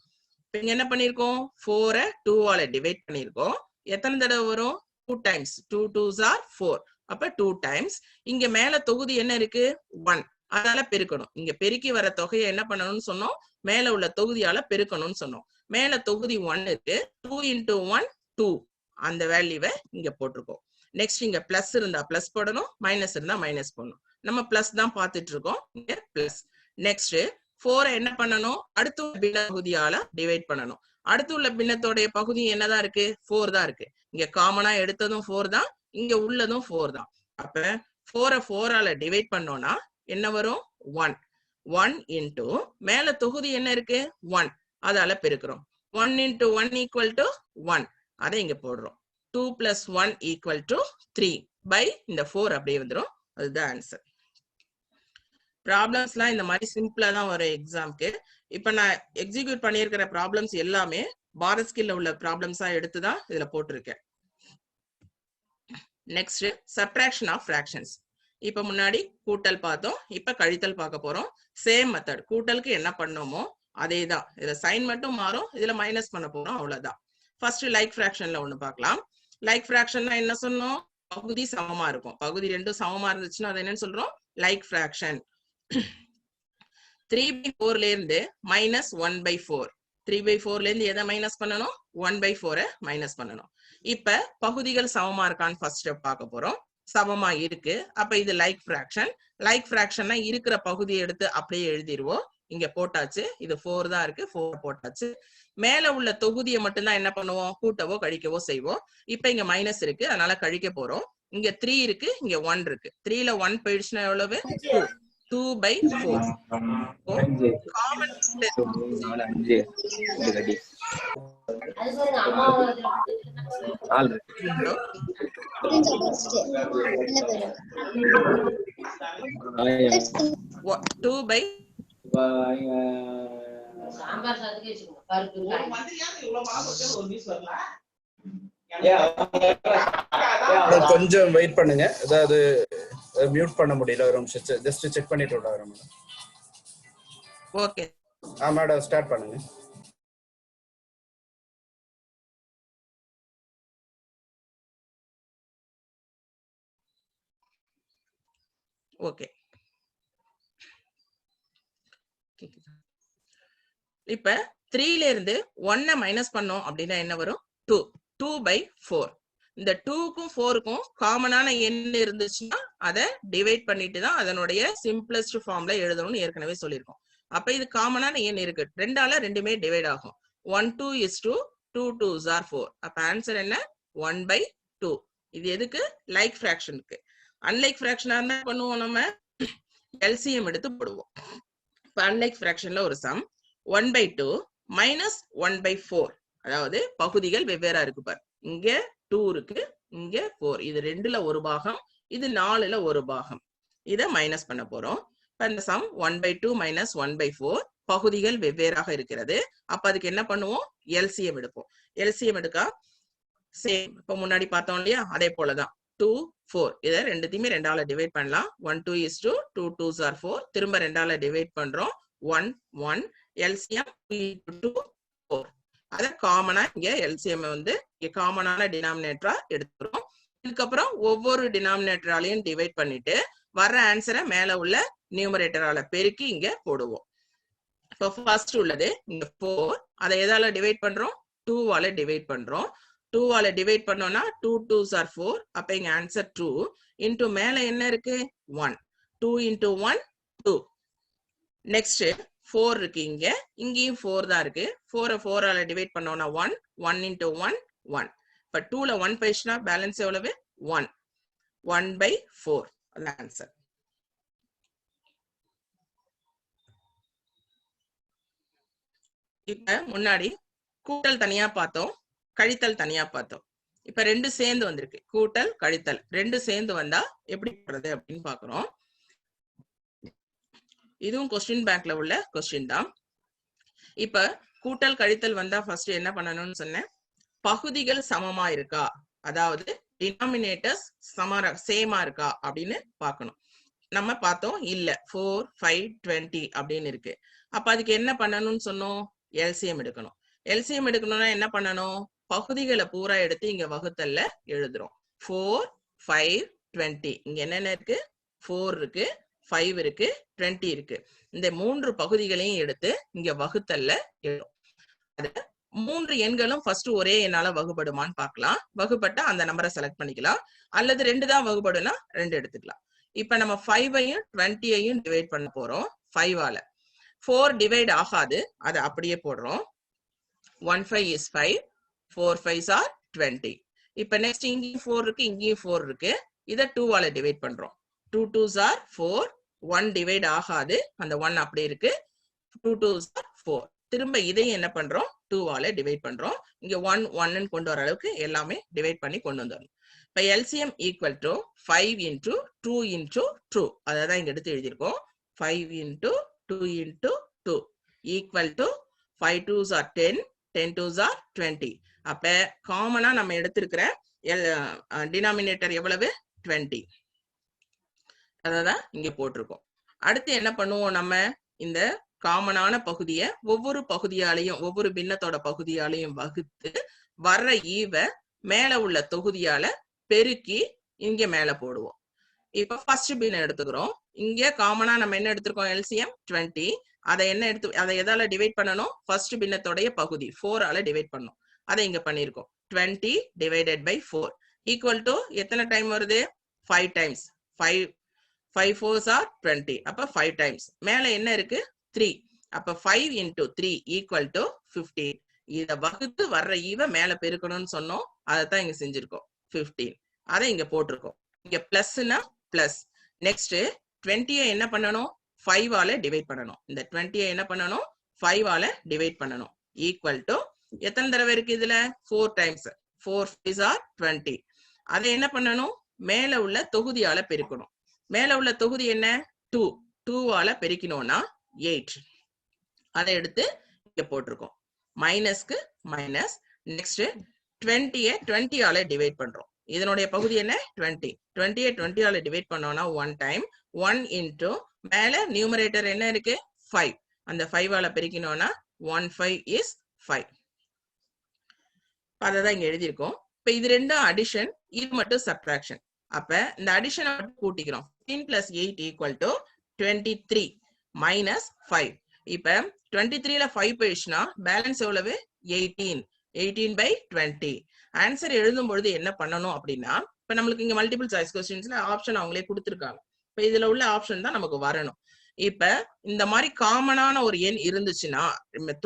இப்ப இங்க என்ன பண்ணிருக்கோம்? 4 2ஆல டிவைட் பண்ணிருக்கோம். எத்தனை தடவை வரும்? 2 times. 2 2s are 4. அப்ப 2 times. இங்க மேல தொகுதி என்ன இருக்கு? 1. அதனால பெருக்கணும். இங்க பெருக்கி வர தொகையை என்ன பண்ணணும்னு சொன்னோம்? மேல உள்ள தொகுதியால பெருக்கணும்னு சொன்னோம். மேல தொகுதி 1 இருக்கு. 2 × 1 2, அந்த வேல்யூவை இங்க போட்டிருக்கோம். நெக்ஸ்ட் இங்க பிளஸ் இருந்தா பிளஸ் போடணும், மைனஸ் இருந்தா மைனஸ் போடணும். நம்ம பிளஸ் தான் பார்த்துட்டு இருக்கோம், இங்க பிளஸ். நெக்ஸ்ட் 4 என்ன பண்ணணும்? அடுத்து உள்ள பின்ன பகுதியால டிவைட் பண்ணணும். அடுத்து உள்ள பின்னத்தோடைய பகுதி என்னதான் இருக்கு? 4 தான் இருக்கு. இங்க காமனா எடுத்ததும் 4 தான், இங்க உள்ளதும் 4 தான். அப்ப 4 4ஆல டிவைட் பண்ணோம்னா என்ன வரும்? 1. 1 × மேல தொகுதி என்ன இருக்கு? 1, அதால பெருக்கிறோம். 1 × 1 = 1, அதை இங்க போடுறோம். 2 + 1 = 3 by இந்த 4 அப்படியே வந்துரும். அதுதான் ஆன்சர். ப்ராப்ளம்ஸ்லாம் இந்த மாதிரி சிம்பிளா தான் வரும் எக்ஸாம்க்கு. இப்ப நான் எக்ஸிக்யூட் பண்ணியிருக்கிற ப்ராப்ளம்ஸ் எல்லாமே பாரத் ஸ்கில்ல உள்ள ப்ராப்ளம்ஸா எடுத்துதான் இதுல போட்டிருக்கேன். Next subtraction of fractions. இப்ப முன்னாடி கூட்டல் பார்த்தோம், இப்ப கழித்தல் பார்க்க போறோம். சேம் மெத்தட், கூட்டலுக்கு என்ன பண்ணோமோ அதே தான். இதுல சைன் மட்டும் மாறும், இதுல மைனஸ் பண்ண போறோம், அவ்வளவுதான். ஃபர்ஸ்ட் லைக் ஃபிராக்ஷன்ல ஒண்ணு பார்க்கலாம். லைக் ஃபிராக்ஷன்னா என்ன சொன்னோம்? பகுதி சமமா இருக்கும். பகுதி ரெண்டும் சமமா இருந்துச்சுன்னா அது என்னன்னு சொல்றோம்? Like fraction. 3/4ல இருந்து -1/4. 3/4 இருந்து எதை மைனஸ் பண்ணணும் 1/4 மைனஸ் பண்ணணும். இப்ப பகுதிகள் சமமா இருக்கான்னு ஃபர்ஸ்ட் ஸ்டெப் பார்க்க போறோம். சமமா இருக்கு. அப்ப இது லைக் ஃபிராக்ஷன். லைக் ஃபிராக்ஷன்னா இருக்கிற பகுதியை எடுத்து அப்படியே எழுதிடுவோம். இங்க போட்டாச்சு. இது 4 தான் இருக்கு. 4 போட்டாச்சு. மேல உள்ள தொகுதியை மட்டும்தான் என்ன பண்ணுவோம் கூட்டவோ கழிக்கவோ செய்வோம். இப்ப இங்க மைனஸ் இருக்கு, அதனால கழிக்க போறோம். இங்க 3 இருக்கு, இங்க 1 இருக்கு. 3ல 1 போயிடுச்சுன்னா எவ்வளவு 2. 2/4. காமன் கொஞ்சம் வெயிட் பண்ணுங்க, அதாவது மியூட் பண்ண முடியல, ஒரு நிமிஷம் ஜஸ்ட் செக் பண்ணிட்டு விடுறேன். ஓகே மேடம் ஸ்டார்ட் பண்ணுங்க. ஓகே இப்ப 3ல இருந்து 1 மைனஸ் பண்ணோம் அப்படின்னா என்ன வரும் 2. 2/4. இந்த 2க்கும் 4க்கும் காமனான எண் இருந்துச்சுன்னா அதை டிவைட் பண்ணிட்டு தான் அதனுடைய சிம்பிளஸ்ட் ஃபார்ம்ல எழுதணும்னு ஏற்கனவே சொல்லியிருக்கோம். அப்ப இது காமனான எண் இருக்கு, 2ஆல ரெண்டுமே டிவைட் ஆகும். 1 2 is 2, 2 2s are 4. அப்ப ஆன்சர் என்ன 1/2. இது எதுக்கு லைக் ஃபிராக்ஷனுக்கு. அன்லைக் ஃபிராக்ஷனா இருந்தா பண்ணுவோம், நம்ம எல்சிஎம் எடுத்து போடுவோம். இப்ப அன்லைக் ஃபிராக்ஷன்ல ஒரு சம் 1/2 மைனஸ் 1/4, அதாவது பகுதிகள் வெவ்வேறா இருக்கு பாரு. இங்க 2 இருக்கு, இங்க 4. இது 2ல ஒரு பாகம், இது 4ல ஒரு பாகம். இத மைனஸ் பண்ண போறோம். இப்ப இந்த சம் 1/2 மைனஸ் 1/4 பகுதிகள் வெவ்வேறாக இருக்கிறது. அப்ப அதுக்கு என்ன பண்ணுவோம் எல்சிஎம் எடுப்போம். எல்சிஎம் எடுக்கா சேம் இப்ப முன்னாடி பார்த்தோம் இல்லையா, அதே போலதான் 2 4. இதை ரெண்டுத்தையுமே 2ஆல டிவைட் பண்ணலாம். 1 2 is 2, 2 2s are 4. திரும்ப 2ஆல டிவைட் பண்றோம். 1 1. எல்சிஎம் 2 4. அத காமனா இங்க எல்சிஎம் வந்து காமனான டினாமினேட்டரா எடுத்துக்கிறோம். இதுக்கப்புறம் ஒவ்வொரு டினாமினேட்டராலையும் டிவைட் பண்ணிட்டு வர்ற ஆன்சரை மேல உள்ள நியூமரேட்டரால பெருக்கி இங்க போடுவோம். இப்போ ஃபர்ஸ்ட் உள்ளது இங்க 4. அதை எதால டிவைட் பண்றோம் 2ஆல டிவைட் பண்றோம். 2ஆல டிவைட் பண்ணோம்னா 2 2s are 4. அப்ப இங்க ஆன்சர் 2 இன்டு மேல என்ன இருக்கு 1. 2 into 1 2. நெக்ஸ்ட் 4 இருக்கு, இங்க இங்கேயும் 4 தான் இருக்கு. 4 4ஆல டிவைட் பண்ணோம்னா 1. 1 into 1 1. இப்ப 2ல 1 போயிடுச்சுன்னா பேலன்ஸ் எவ்வளவு 1. 1/4 அது ஆன்சர். இப்ப முன்னாடி கூட்டல் தனியா பார்த்தோம், கழித்தல் தனியா பார்த்தோம். இப்ப ரெண்டு சேர்ந்து வந்திருக்கு, கூட்டல் கழித்தல் ரெண்டு சேர்ந்து வந்தா எப்படி பண்றது அப்படின்னு பாக்குறோம். இதுவும் கொஸ்டின் பேங்க்ல உள்ள கொஸ்டின் தான். இப்ப கூட்டல் கழித்தல் வந்தா ஃபர்ஸ்ட் என்ன பண்ணணும்னு சொன்னேன், பகுதிகள் சமமா இருக்கா, அதாவது டினாமினேட்டர்ஸ் சேமா இருக்கா அப்படின்னு பார்க்கணும். நம்ம பார்த்தோம் இல்ல 4 5 20 அப்படின்னு இருக்கு. அப்ப அதுக்கு என்ன பண்ணணும்னு சொன்னோம் எல்சிஎம் எடுக்கணும். எல்சிஎம் எடுக்கணும்னா என்ன பண்ணணும், பகுதிகளை பூரா எடுத்து இங்க வகுத்தல்ல எழுதுறோம். 4 5 20. இங்க என்னென்ன இருக்கு 4 இருக்கு, 5 இருக்கு, 20 இருக்கு. இந்த 3 பகுதிகளையும் எடுத்து இங்க வகுத்தல்ல எழுதும். அது 3 எண்களும் ஃபர்ஸ்ட் ஒரே எண்ணால வகுபடுமான்னு பார்க்கலாம். வகுப்பட்டா அந்த நம்பரை செலக்ட் பண்ணிக்கலாம், அல்லது 2 தான் வகுபடுனா 2 எடுத்துக்கலாம். இப்ப நம்ம 5ஐயும் 20ஐயும் டிவைட் பண்ண போறோம். 5ஆல 4 டிவைட் ஆகாது, அதை அப்படியே போடுறோம். 1 5 is 5, 4 5s are 20. இப்ப நெக்ஸ்ட் இங்கேயும் 4 இருக்கு, இங்கேயும் 4 இருக்கு. இதை 2ஆல டிவைட் பண்றோம். 2 2s are 4. 1 டிவைட் ஆகாது, அந்த 1 அப்படி இருக்கு. 2 2s are 4. திரும்ப இதையும் என்ன பண்றோம் 2ஆல டிவைட் பண்றோம். இங்க 1 1 கொண்டு வர அளவுக்கு எல்லாமே டிவைட் பண்ணி கொண்டு வந்துடணும். இப்ப LCM equal to 5 into 2 into 2. அதான் இங்க எடுத்து எழுதியிருக்கோம். 5 into 2 into 2 equal to 5 2s are 10, 10 2s are 20. அப்ப காமனா நம்ம எடுத்திருக்கிற டினாமினேட்டர் எவ்வளவு 20. அததான் இங்க போட்டிருக்கோம். அடுத்து என்ன பண்ணுவோம், நம்ம இந்த காமனான பகுதியை ஒவ்வொரு பகுதியாலையும் ஒவ்வொரு பின்னத்தோட பகுதியாலையும் வகுத்து வர்ற ஈவ மேல உள்ள தொகுதியால பெருக்கி இங்க மேல போடுவோம். இப்ப ஃபர்ஸ்ட் பின்ன எடுத்துக்கிறோம். இங்க காமனா நம்ம என்ன எடுத்திருக்கோம் எல்சிஎம் 20. அதை எதால டிவைட் பண்ணணும்? ஃபர்ஸ்ட் பின்னத்தோடைய பகுதி 4 ஆல டிவைட் பண்ணணும். அதை இங்க பண்ணிருக்கோம். 20 divided by 4 equal to எத்தனை டைம் வருது? 5 times. 5 4s are 20. அப்ப 5 times. மேல என்ன இருக்கு? 3. அப்ப 5 into 3 equal to 15. இத வகுத்து வர்ற ஈவ மேல பெருக்கணும்னு சொன்னோம். அதைத்தான் இங்க செஞ்சிருக்கோம். 15. அதை இங்க போட்டிருக்கோம். இங்க பிளஸ்னா பிளஸ். நெக்ஸ்ட் 20 என்ன பண்ணணும்? 5 ஆல டிவைட் பண்ணணும். இந்த 20 என்ன பண்ணணும்? 5 ஆல டிவைட் பண்ணணும். ஈக்குவல் டு எத்தனை தடவை இருக்கு இதுல? 4 times. 4 5s are 20. அதை என்ன பண்ணணும்? மேல உள்ள தொகுதியால பெருக்கணும். மேல உள்ள தொகுதி என்ன? 2. 2 ஆல பெருக்கினோம்னா 8. அதை எடுத்து இங்க போட்டிருக்கோம். மைனஸ்க்கு மைனஸ். நெக்ஸ்ட் 20 ஆல டிவைட் பண்றோம். இதனுடைய பகுதி என்ன? 20. 20 ஆல டிவைட் பண்ணோம்னா 1 டைம். 1 into மேல நியூமரேட்டர் என்ன இருக்கு? 5. அந்த 5 ஆல பெருக்கினோம்னா 1 5 is 5. அததான் இங்க எழுதியிருக்கோம். இப்ப இது ரெண்டும் அடிஷன், இது மட்டும் சப்ட்ராக்ஷன். அப்ப இந்த அடிஷனை மட்டும் கூட்டிக்கிறோம். 15 plus 8 equal to 23 minus 5. இப்ப 23ல 5 போயிடுச்சுன்னா பேலன்ஸ் எவ்வளவு? 18. 18 by 20. ஆன்சர் எழுதும் பொழுது என்ன பண்ணணும் அப்படின்னா, இப்ப நம்மளுக்கு இங்க மல்டிபிள் சாய்ஸ் கொஸ்டின்ஸ்ல ஆப்ஷன் அவங்களே கொடுத்துருக்காங்க. இப்ப இதுல உள்ள ஆப்ஷன் தான் நமக்கு வரணும். இப்ப இந்த மாதிரி காமனான ஒரு எண் இருந்துச்சுன்னா,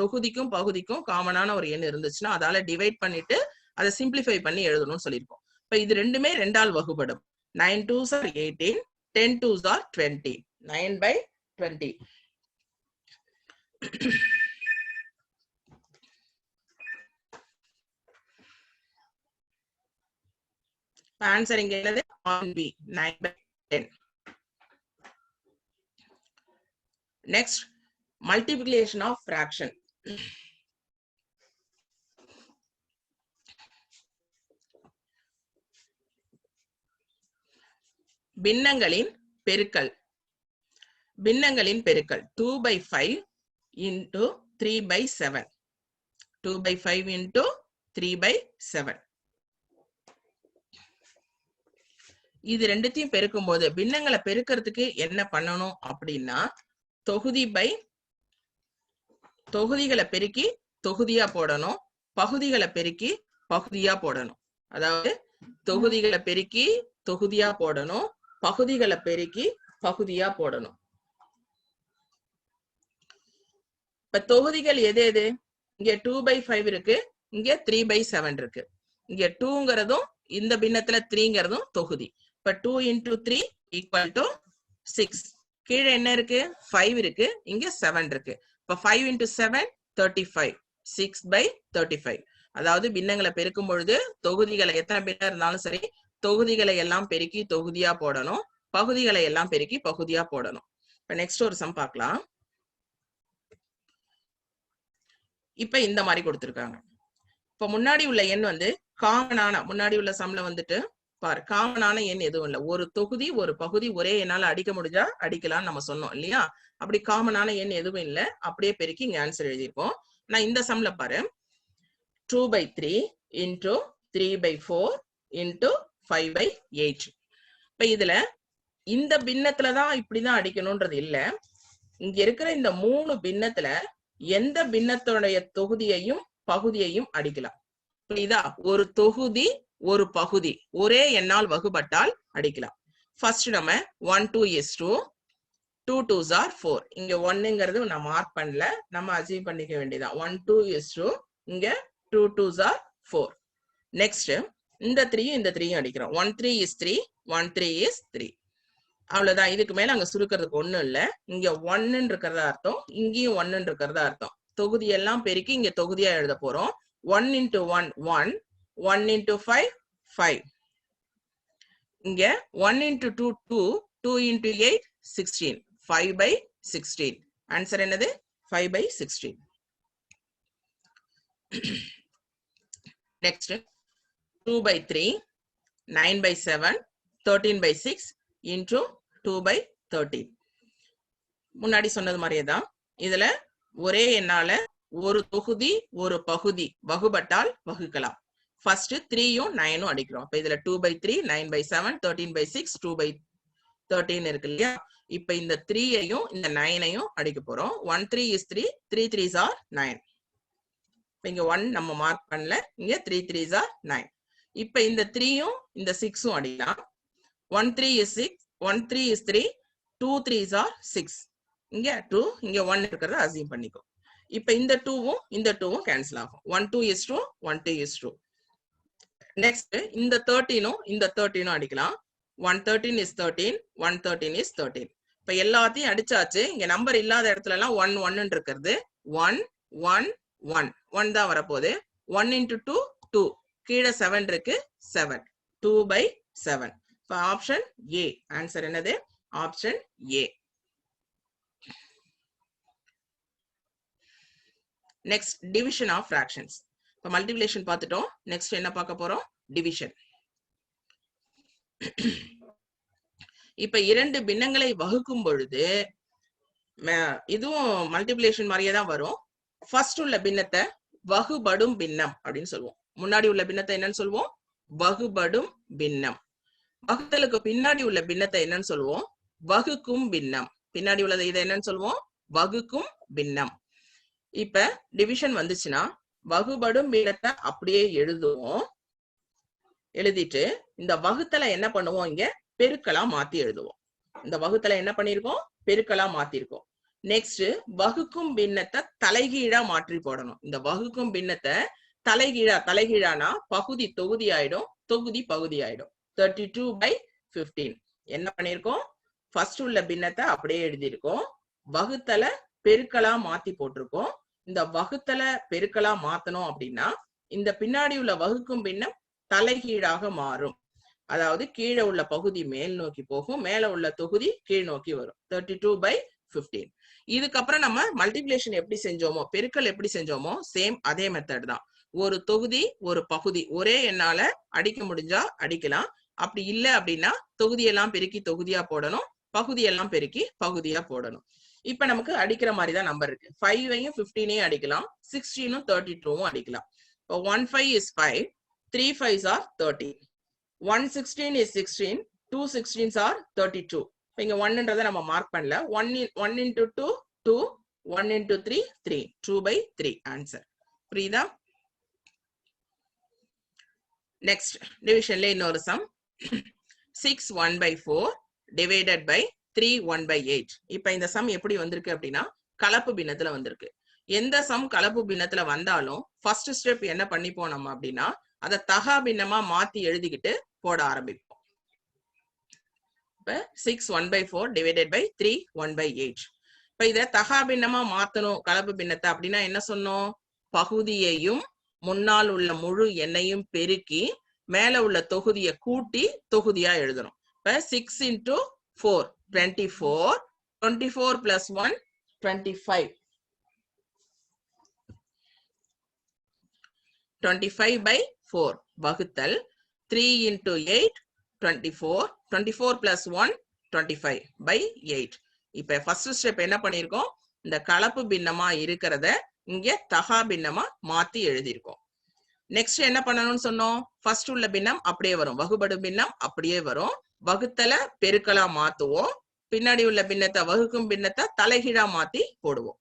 தொகுதிக்கும் பகுதிக்கும் காமனான ஒரு எண் இருந்துச்சுன்னா அதால டிவைட் பண்ணிட்டு அதை சிம்பிளிஃபை பண்ணி எழுதணும்னு சொல்லியிருக்கோம். இப்ப இது ரெண்டுமே 2ஆல் வகுப்படும். 9 2s are 18. 10 2s are 20. 9 by 20. Answer இங்க என்னது? Option B 9 by 10. Next, multiplication of fraction. பின்னங்களின் பெருக்கல். பின்னங்களின் பெருக்கல் 2 by 5 into 3 by 7. 2 by 5 into 3 by 7. இது ரெண்டுத்தையும் பெருக்கும் போது பின்னங்களை பெருக்கிறதுக்கு என்ன பண்ணணும் அப்படின்னா, தொகுதிகளை பெருக்கி தொகுதியா போடணும், பகுதிகளை பெருக்கி பகுதியா போடணும். அதாவது தொகுதிகளை பெருக்கி தொகுதியா போடணும், பகுதிகளை பெருக்கி பகுதியா போடணும். இப்ப தொகுதிகள் எது எது? இங்க 2 by 5 இருக்கு, இங்க 3 by 7 இருக்கு. இங்க 2ங்கிறதும் இந்த பின்னத்துல 3ங்கிறதும் தொகுதி. இப்ப 2 into 3 equal to 6. கீழே என்ன இருக்கு? 5 இருக்கு, இங்க 7 இருக்கு. இப்ப 5 into 7 35. 6 by 35. அதாவது பின்னங்களை பெருக்கும் பொழுது தொகுதிகளை எத்தனை பின்னம் இருந்தாலும் சரி, தொகுதிகளை எல்லாம் பெருக்கி தொகுதியா போடணும், பகுதிகளை எல்லாம் பெருக்கி பகுதியா போடணும். இப்ப நெக்ஸ்ட் ஒரு சம் பார்க்கலாம். இப்ப இந்த மாதிரி கொடுத்திருக்காங்க. இப்ப முன்னாடி உள்ள எண் வந்து காமனான, முன்னாடி உள்ள சம்ல வந்துட்டு பாரு, காமனான எண் எதுவும் இல்லை. ஒரு தொகுதி ஒரு பகுதி ஒரே எண்ணால அடிக்க முடிஞ்சா அடிக்கலாம்னு நம்ம சொன்னோம் இல்லையா? அப்படி காமனான எண் எதுவும் இல்லை. அப்படியே பெருக்கி இங்க ஆன்சர் எழுதியிருக்கோம். நான் இந்த சம்ல பாரு, 2 by 3 into 3 by 4 into 5 by 8. இப்ப இதுல இந்த பின்னத்துலதான் இப்படிதான் அடிக்கணும்ன்றது இல்ல. இங்க இருக்கிற இந்த 3 பின்னத்துல எந்த பின்னத்தோடைய தொகுதியையும் பகுதியையும் அடிக்கலாம். புரியுதா? ஒரு தொகுதி ஒரு பகுதி ஒரே எண்ணால் வகுபட்டால் அடிக்கலாம். ஃபர்ஸ்ட் நம்ம 1 2 is 2, 2 2s are 4. இங்க 1ங்கிறது நான் மார்க் பண்ணல, நம்ம அசீவ் பண்ணிக்க வேண்டியதான். 1 2 is 2, இங்க 2 2s are 4. நெக்ஸ்ட் இந்த 3 இந்த 3 அடிக்கிறோம். 1 3 is 3, 1 3 is 3. அவ்வளவுதான். இதுக்கு மேல அங்க சுருக்கிறதுக்கு ஒண்ணும் இல்ல. இங்க 1 இருக்கிறதா அர்த்தம், இங்கேயும் 1 இருக்கிறதா அர்த்தம். தொகுதி எல்லாம் பெருக்கி இங்க தொகுதியா எழுத போறோம். 1 into 1 1, 1 into 5 5. இங்க 1 into 2 2, 2 into 8 16. 5 by 16. ஆன்சர் என்னது? 5 by 16. Next 2 by 3, 9 by 7, 13 by 6 into 2 by 13. முன்னாடி சொன்னது மாதிரியே தான். இதுல ஒரே எண்ணால ஒரு தொகுதி ஒரு பகுதி வகுபட்டால் வகுக்கலாம். ஃபர்ஸ்ட் 3யும் 9ம் அடிக்கிறோம். அப்ப இதுல 2 by 3, 9 by 7, 13 by 6, 2 by 13 இருக்கு இல்லையா? இப்ப இந்த 3ஐயும் இந்த 9ஐயும் அடிக்க போறோம். 1 3 is 3, 3 3s are 9. இங்க 1 நம்ம மார்க் பண்ணல, இங்க 3 3s are 9. இப்ப இந்த 3யும் இந்த 6உம் அடிக்கலாம். 1 3 is 6, 1 3 is 3, 2 3s are 6. இங்க 2, இங்க 1 இருக்கிறத அசியூம் பண்ணிக்கோ. இப்ப இந்த 2வும் இந்த 2வும் கேன்சல் ஆகும். 1 2 is 2, 1 2 is 2. நெக்ஸ்ட் இந்த 13ம் இந்த 13ம் அடிக்கலாம். 1 13 is 13, 1 13 is 13. இப்ப எல்லாத்தையும் அடிச்சாச்சு. இங்க நம்பர் இல்லாத இடத்துல எல்லாம் 1 1 இருக்கிறது. 1 1 1 1 தான் வரப்போகுது. 1 into 2 2, கீழே 7 இருக்கு, 7, 2/7. இப்ப ஆப்ஷன் ஏ ஆன்சர் என்னது? Option A. Next division of fractions. இப்ப மல்டிப்ளிகேஷன் பார்த்துட்டோம். நெக்ஸ்ட் என்ன பார்க்க போறோம்? டிவிஷன். இப்ப 2 பின்னங்களை வகுக்கும் பொழுது இதுவும் மல்டிப்ளிகேஷன் மாதிரியே தான் வரும். ஃபர்ஸ்ட் உள்ள பின்னத்தை வகுபடும் பின்னம் அப்படின்னு சொல்லுவோம். முன்னாடி உள்ள பின்னத்தை என்னன்னு சொல்லுவோம்? வகுபடும் பின்னம். வகுத்தலுக்கு பின்னாடி உள்ள பின்னத்தை என்னன்னு சொல்லுவோம்? வகுக்கும் பின்னம். பின்னாடி உள்ளதை இதை என்னன்னு சொல்லுவோம்? வகுக்கும் பின்னம். இப்ப டிவிஷன் வந்துச்சுன்னா வகுபடும் பின்னத்தை அப்படியே எழுதுவோம். எழுதிட்டு இந்த வகுத்தலை என்ன பண்ணுவோம்? இங்க பெருக்கலா மாத்தி எழுதுவோம். இந்த வகுத்தலை என்ன பண்ணிருக்கோம்? பெருக்கலா மாத்திருக்கோம். நெக்ஸ்ட் வகுக்கும் பின்னத்தை தலைகீழா மாற்றி போடணும். இந்த வகுக்கும் பின்னத்தை தலைகீழானா பகுதி தொகுதி ஆயிடும், தொகுதி பகுதி ஆயிடும். 32/15 என்ன பண்ணிருக்கோம்? ஃபர்ஸ்ட் உள்ள பின்னத்தை அப்படியே எழுதியிருக்கோம். வகுத்தலை பெருக்கலா மாத்தி போட்டிருக்கோம். இந்த வகுத்தலை பெருக்கலா மாத்தணும் அப்படின்னா இந்த பின்னாடி உள்ள வகுக்கும் பின்னம் தலைகீழாக மாறும். அதாவது கீழே உள்ள பகுதி மேல் நோக்கி போகும், மேல உள்ள தொகுதி கீழ் நோக்கி வரும். 32/15. இதுக்கப்புறம் நம்ம மல்டிப்ளிகேஷன் எப்படி செஞ்சோமோ, பெருக்கல் எப்படி செஞ்சோமோ சேம் அதே மெத்தட் தான். ஒரு தொகுதி ஒரு பகுதி ஒரே எண்ணால அடிக்க முடிஞ்சா அடிக்கலாம். அப்படி இல்லை அப்படின்னா தொகுதியெல்லாம் பெருக்கி தொகுதியா போடணும், பகுதியெல்லாம் பெருக்கி பகுதியா போடணும். இப்ப நமக்கு அடிக்கிற மாதிரி தான் நம்பர் இருக்கு. 5ஐயும் 15ஐயும் அடிக்கலாம், 16ம் 32ம் அடிக்கலாம். இப்போ 1 5 is 5, 3 5s are 30. 1 16 is 16, 2 16s are 32. இங்க 1ன்றதை நம்ம மார்க் பண்ணல. 1 into 2 2, 1 into 3 3, 2/3 ஆன்சர். புரியுதா? நெக்ஸ்ட் டிவிஷன்ல இன்னொரு சம். 6 1/4 divided by 3 1/8. இப்ப இந்த சம் எப்படி வந்திருக்கு அப்படின்னா கலப்பு பின்னத்துல வந்திருக்கு. எந்த சம் கலப்பு பின்னத்துல வந்தாலும் ஃபர்ஸ்ட் ஸ்டெப் என்ன பண்ணிப்போம் நம்ம அப்படின்னா அதை தகா பின்னமா மாத்தி எழுதிக்கிட்டு போட ஆரம்பிப்போம். இப்ப 6 1/4 divided by 3 1/8. இப்ப இத தகா பின்னமா மாத்தணும் கலப்பு பின்னத்தை அப்படின்னா என்ன சொன்னோம்? பகுதியையும் முன்னால் உள்ள முழு எண்ணையும் பெருக்கி மேல உள்ள தொகுதியை கூட்டி தொகுதியா எழுதணும். இப்ப 6 into 4 24, 24 plus 1 25. 25/4 வகுத்தல் 3 into 8 24, 24 plus 1 25/8. இப்ப ஃபர்ஸ்ட் ஸ்டெப் என்ன பண்ணிருக்கோம்? இந்த கலப்பு பின்னமா இருக்கிறத இங்க தகா பின்னமா மாத்தி எழுதியிருக்கோம். நெக்ஸ்ட் என்ன பண்ணணும்னு சொன்னோம்? ஃபர்ஸ்ட் உள்ள பின்னம் அப்படியே வரும், வகுபடு பின்னம் அப்படியே வரும். வகுத்தல பெருக்கலா மாத்துவோம், பின்னாடி உள்ள பின்னத்தை வகுக்கும் பின்னத்தை தலைகீழா மாத்தி போடுவோம்.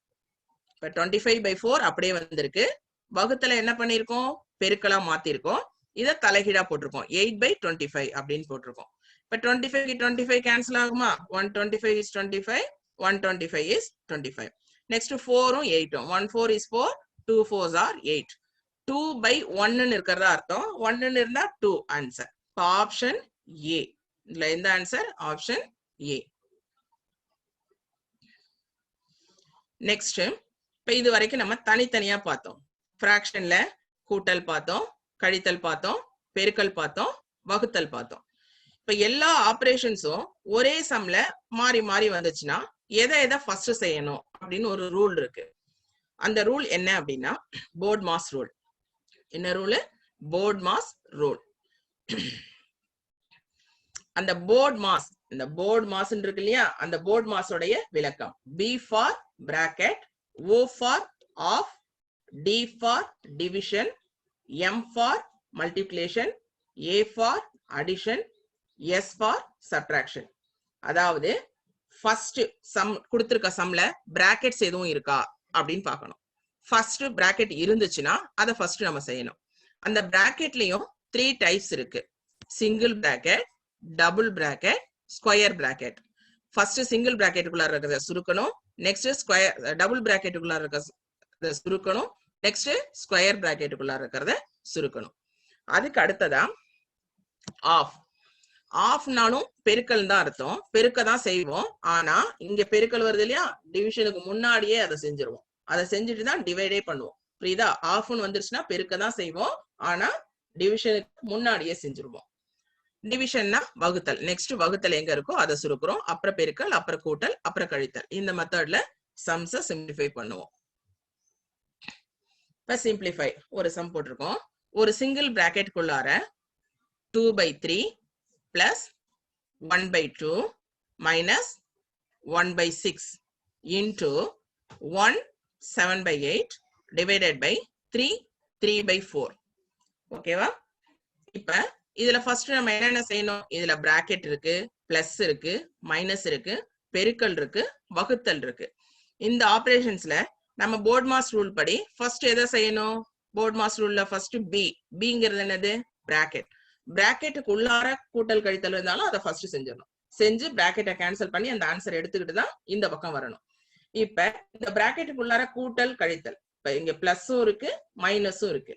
இப்ப 25/4 அப்படியே வந்திருக்கு. வகுத்தல என்ன பண்ணிருக்கோம்? பெருக்கலா மாத்திருக்கோம். இத தலைகீழா போட்டிருக்கோம், 8/25 அப்படின்னு போட்டிருக்கோம். இப்ப 25 25 கேன்சல் ஆகுமா? 125 is 25, 125 is 25. நெக்ஸ்ட் 4ம் 8ம் 1 4 is 4, 2 4s are 8. 2/1 இருக்கிறதா அர்த்தம். 1 இருந்தா 2 ஆன்சர். Option A. இதுல எந்த ஆன்சர்? Option A. நெக்ஸ்ட் இப்ப இது வரைக்கும் நம்ம தனித்தனியா பார்த்தோம். ஃபிராக்ஷன்ல கூட்டல் பார்த்தோம், கழித்தல் பார்த்தோம், பெருக்கல் பார்த்தோம், வகுத்தல் பார்த்தோம். இப்ப எல்லா ஆபரேஷன்ஸும் ஒரே சம்ல மாறி மாறி வந்துச்சுன்னா எதை ஃபர்ஸ்ட் செய்யணும் அப்படின்னு ஒரு ரூல் இருக்கு. அந்த ரூல் என்ன அப்படின்னா போர்ட் மாஸ் ரூல். என்ன ரூல்? BODMAS rule. அந்த போர்ட் மாஸ், இந்த போர்ட் மாஸ் இருக்கு இல்லையா, அந்த போர்ட் மாஸோடைய விளக்கம் B for bracket, O for of, D for division, M for multiplication, A for addition, S for subtraction. அதாவது ஃபர்ஸ்ட் சம் கொடுத்திருக்க சம்ல பிராக்கெட்ஸ் எதுவும் இருக்கா அப்படின்னு பார்க்கணும். ஃபர்ஸ்ட் பிராக்கெட் இருந்துச்சுன்னா அதை ஃபர்ஸ்ட் நம்ம செய்யணும். அந்த பிராக்கெட்லயும் 3 டைப்ஸ் இருக்கு. Single bracket, double bracket, square bracket. First single பிராக்கெட்டுக்குள்ள இருக்கிறத சுருக்கணும், நெக்ஸ்ட் ஸ்கொயர் டபுள் பிராக்கெட்டுக்குள்ள இருக்கிறத சுருக்கணும், நெக்ஸ்ட் ஸ்கொயர் பிராக்கெட்டுக்குள்ள இருக்கிறத சுருக்கணும். அதுக்கு அடுத்ததா ஆஃப். ஆஃப்னாலும் பெருக்கல் தான் அர்த்தம், பெருக்க தான் செய்வோம். ஆனா இங்க பெருக்கல் வருது இல்லையா, டிவிஷனுக்கு முன்னாடியே அதை செஞ்சிருவோம். அதை செஞ்சுட்டு தான் டிவைடே பண்ணுவோம். புரியுதா? ஆஃப்னு வந்துருச்சுன்னா பெருக்க தான் செய்வோம், ஆனா டிவிஷனுக்கு முன்னாடியே செஞ்சிருவோம். டிவிஷன்னா வகுத்தல். நெக்ஸ்ட் வகுத்தல் எங்க இருக்கோ அதை சுருக்குறோம், அப்புறம் பெருக்கல், அப்புறம் கூட்டல், அப்புறம் கழித்தல். இந்த மெத்தட்ல சம்ஸை சிம்பிளிஃபை பண்ணுவோம். இப்ப சிம்பிளிஃபை ஒரு சம் போட்டிருக்கோம். ஒரு single பிராக்கெட்குள்ளார 2/3 plus 1/2 minus 1/6 into 1 7/8 divided by 3 3/4. ஓகேவா? இப்ப இதுல ஃபர்ஸ்ட் நம்ம என்னென்ன செய்யணும்? இதுல பிராக்கெட் இருக்கு, பிளஸ் இருக்கு, மைனஸ் இருக்கு, பெருக்கல் இருக்கு, வகுத்தல் இருக்கு. இந்த ஆபரேஷன்ஸ்ல நம்ம போர்ட் மாஸ் ரூல் படி ஃபர்ஸ்ட் எதை செய்யணும்? போர்ட் மாஸ் ரூல்ல ஃபர்ஸ்ட் பிங்கிறது என்னது? பிராக்கெட். பிராக்கெட்டுக்கு உள்ளார கூட்டல் கழித்தல் இருந்தாலும் அதை ஃபர்ஸ்ட் செஞ்சிடணும். செஞ்சு பிராக்கெட்டை கேன்சல் பண்ணி அந்த ஆன்சர் எடுத்துக்கிட்டு தான் இந்த பக்கம் வரணும். இப்ப இந்த பிராக்கெட்டுக்கு உள்ளார கூட்டல் கழித்தல், இப்ப இங்க பிளஸும் இருக்கு மைனஸும் இருக்கு.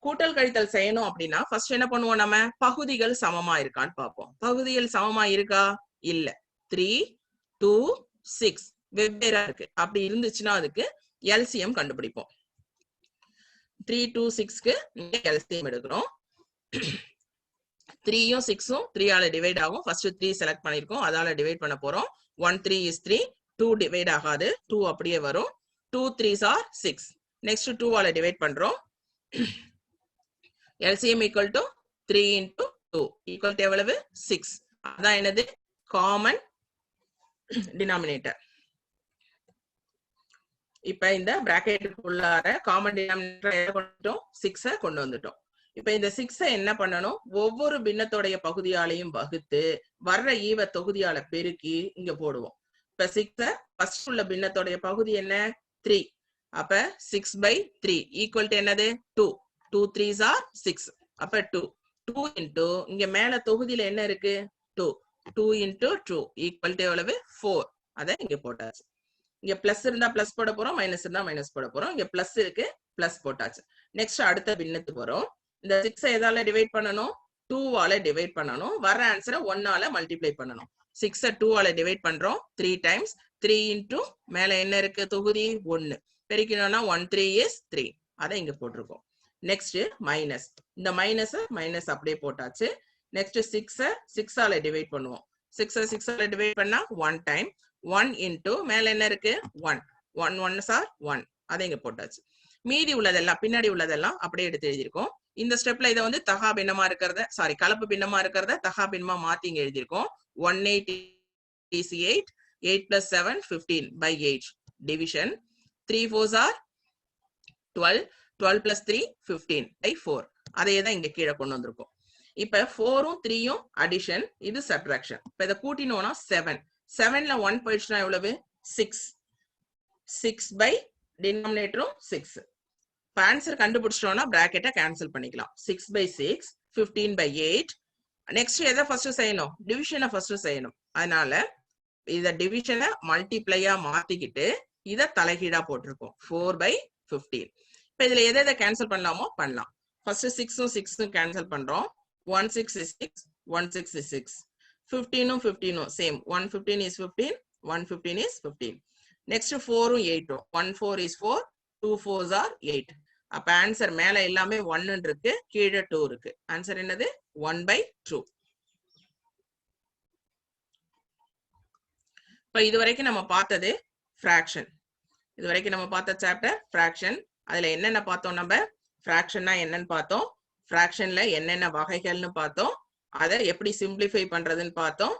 கூட்டல் கழித்தல் செய்யணும் அப்படின்னா ஃபர்ஸ்ட் என்ன பண்ணுவோம்? நம்ம பகுதிகள் சமமா இருக்கான்னு பார்ப்போம். பகுதிகள் சமமா இருக்கா? இல்ல. 3 2 6 வெவ்வேறா இருக்கு. அப்படி இருந்துச்சுன்னா அதுக்கு எல்சிஎம் கண்டுபிடிப்போம். 3 2 6க்கு எல்சிஎம் எடுக்கிறோம். 3யும் 6ம் 3 ஆல டிவைட் ஆகும். ஃபர்ஸ்ட் 3 செலக்ட் பண்ணிருக்கோம், அதால டிவைட் பண்ண போறோம். 1 3 is 3, 2 டிவைட் ஆகாது, 2 அப்படியே வரும். 2 3s are 6. நெக்ஸ்ட் 2 ஆல டிவைட் பண்றோம். LCM equal to 3 into 2 equal to எவ்வளவு? 6. அதான் என்னது? Common denominator. இப்ப இந்த பிராக்கெட்டுக்குள்ளார காமன் டினாமினேட்டர் எதை கொண்டு வந்துட்டோம்? 6 கொண்டு வந்துட்டோம். இப்ப இந்த 6 என்ன பண்ணணும்? ஒவ்வொரு பின்னத்தோடைய பகுதியாலையும் வகுத்து வர்ற ஈவ தொகுதியால பெருக்கி இங்க போடுவோம். இப்ப 6 ஃபர்ஸ்ட் உள்ள பின்னத்தோடைய பகுதி என்ன? 3. அப்ப 6/3 ஈக்குவல் டு என்னது? 2. 2 3s are 6. அப்ப 2 2 into இங்க மேல தொகுதியில என்ன இருக்கு? 2. 2 into 2 ஈக்குவல் டு எவ்வளவு? 4. அத இங்க போட்டாச்சு. இங்க பிளஸ் இருந்தா பிளஸ் போட போறோம், மைனஸ் இருந்தா மைனஸ் போட போறோம். இங்க பிளஸ் இருக்கு, பிளஸ் போட்டாச்சு. நெக்ஸ்ட் அடுத்த பின்னத்துக்கு வரும். இந்த 6 எதால டிவைட் பண்ணணும்? 2 ஆல டிவைட் பண்ணணும். வர ஆன்சரை 1 ஆல மல்டிப்ளை பண்ணணும். 6 2 ஆல டிவைட் பண்றோம் 3 டைம்ஸ். 3 into மேல என்ன இருக்கு? தொகுதி 1 பெருக்கணும்னா 1 3 is 3. அதை இங்க போட்டிருக்கோம். Next minus. இந்த மைனஸ் அப்படியே போட்டாச்சு. நெக்ஸ்ட் 6 6 ஆல டிவைட் பண்ணுவோம். 6 6 ஆல டிவைட் பண்ணா 1 டைம். 1 into மேல என்ன இருக்கு? 1 1 1s are 1. அதை இங்க போட்டாச்சு. மீதி உள்ளதெல்லாம் பின்னாடி உள்ளதெல்லாம் அப்படியே எடுத்து எழுதியிருக்கோம். இந்த ஸ்டெப்ல இதை வந்து தகா பின்னமா இருக்கிறத கலப்பு பின்னமா இருக்கிறத தகா பின்னமா மாத்தி இங்க எழுதியிருக்கோம். 18 is 8, 8 plus 7 15/8 division. 3 4s are 12, 12 plus 3 15/4. அதையே தான் இங்க கீழே கொண்டு வந்திருக்கோம். இப்ப 4ம் 3யும் அடிஷன், இது சப்ட்ராக்ஷன். இப்ப இதை கூட்டினோம்னா 7. 7ல 1 போயிடுச்சுன்னா எவ்வளவு? 6. 6 by டினாமினேட்டரும் 6. இப்ப ஆன்சர் கண்டுபிடிச்சிட்டோம்னா பிராக்கெட்டை கேன்சல் பண்ணிக்கலாம். 6/6 15/8. நெக்ஸ்ட் எதை ஃபர்ஸ்ட் செய்யணும்? டிவிஷனை ஃபர்ஸ்ட் செய்யணும். அதனால இத டிவிஷனை மல்டிப்ளையா மாத்திக்கிட்டு இத தலைகீழா போட்டிருக்கோம். 4/15. இப்ப இதுல எதை கேன்சல் பண்ணலாமோ பண்ணலாம். ஃபர்ஸ்ட் 6ம் 6ம் கேன்சல் பண்றோம். 1 6 is 6, 1 6 is 6. 15ம் 15ம் சேம். 1 15 is 15, 1 15 is 15. நெக்ஸ்ட் 4ம் 8ம் 1 4 is 4, 2 4s are 8. அப்ப ஆன்சர் மேல எல்லாமே 1 இருக்கு, கீழே 2 இருக்கு. ஆன்சர் என்னது? 1/2. இப்ப இதுவரைக்கும் நம்ம பார்த்தது ஃபிராக்ஷன். இதுவரைக்கும் நம்ம பார்த்த சாப்டர் ஃபிராக்ஷன். அதுல என்னென்ன பார்த்தோம்? நம்ம ஃபிராக்ஷன்னா என்னன்னு பார்த்தோம், ஃபிராக்ஷன்ல என்னென்ன வகைகள்னு பார்த்தோம், அதை எப்படி சிம்பிளிஃபை பண்றதுன்னு பார்த்தோம்.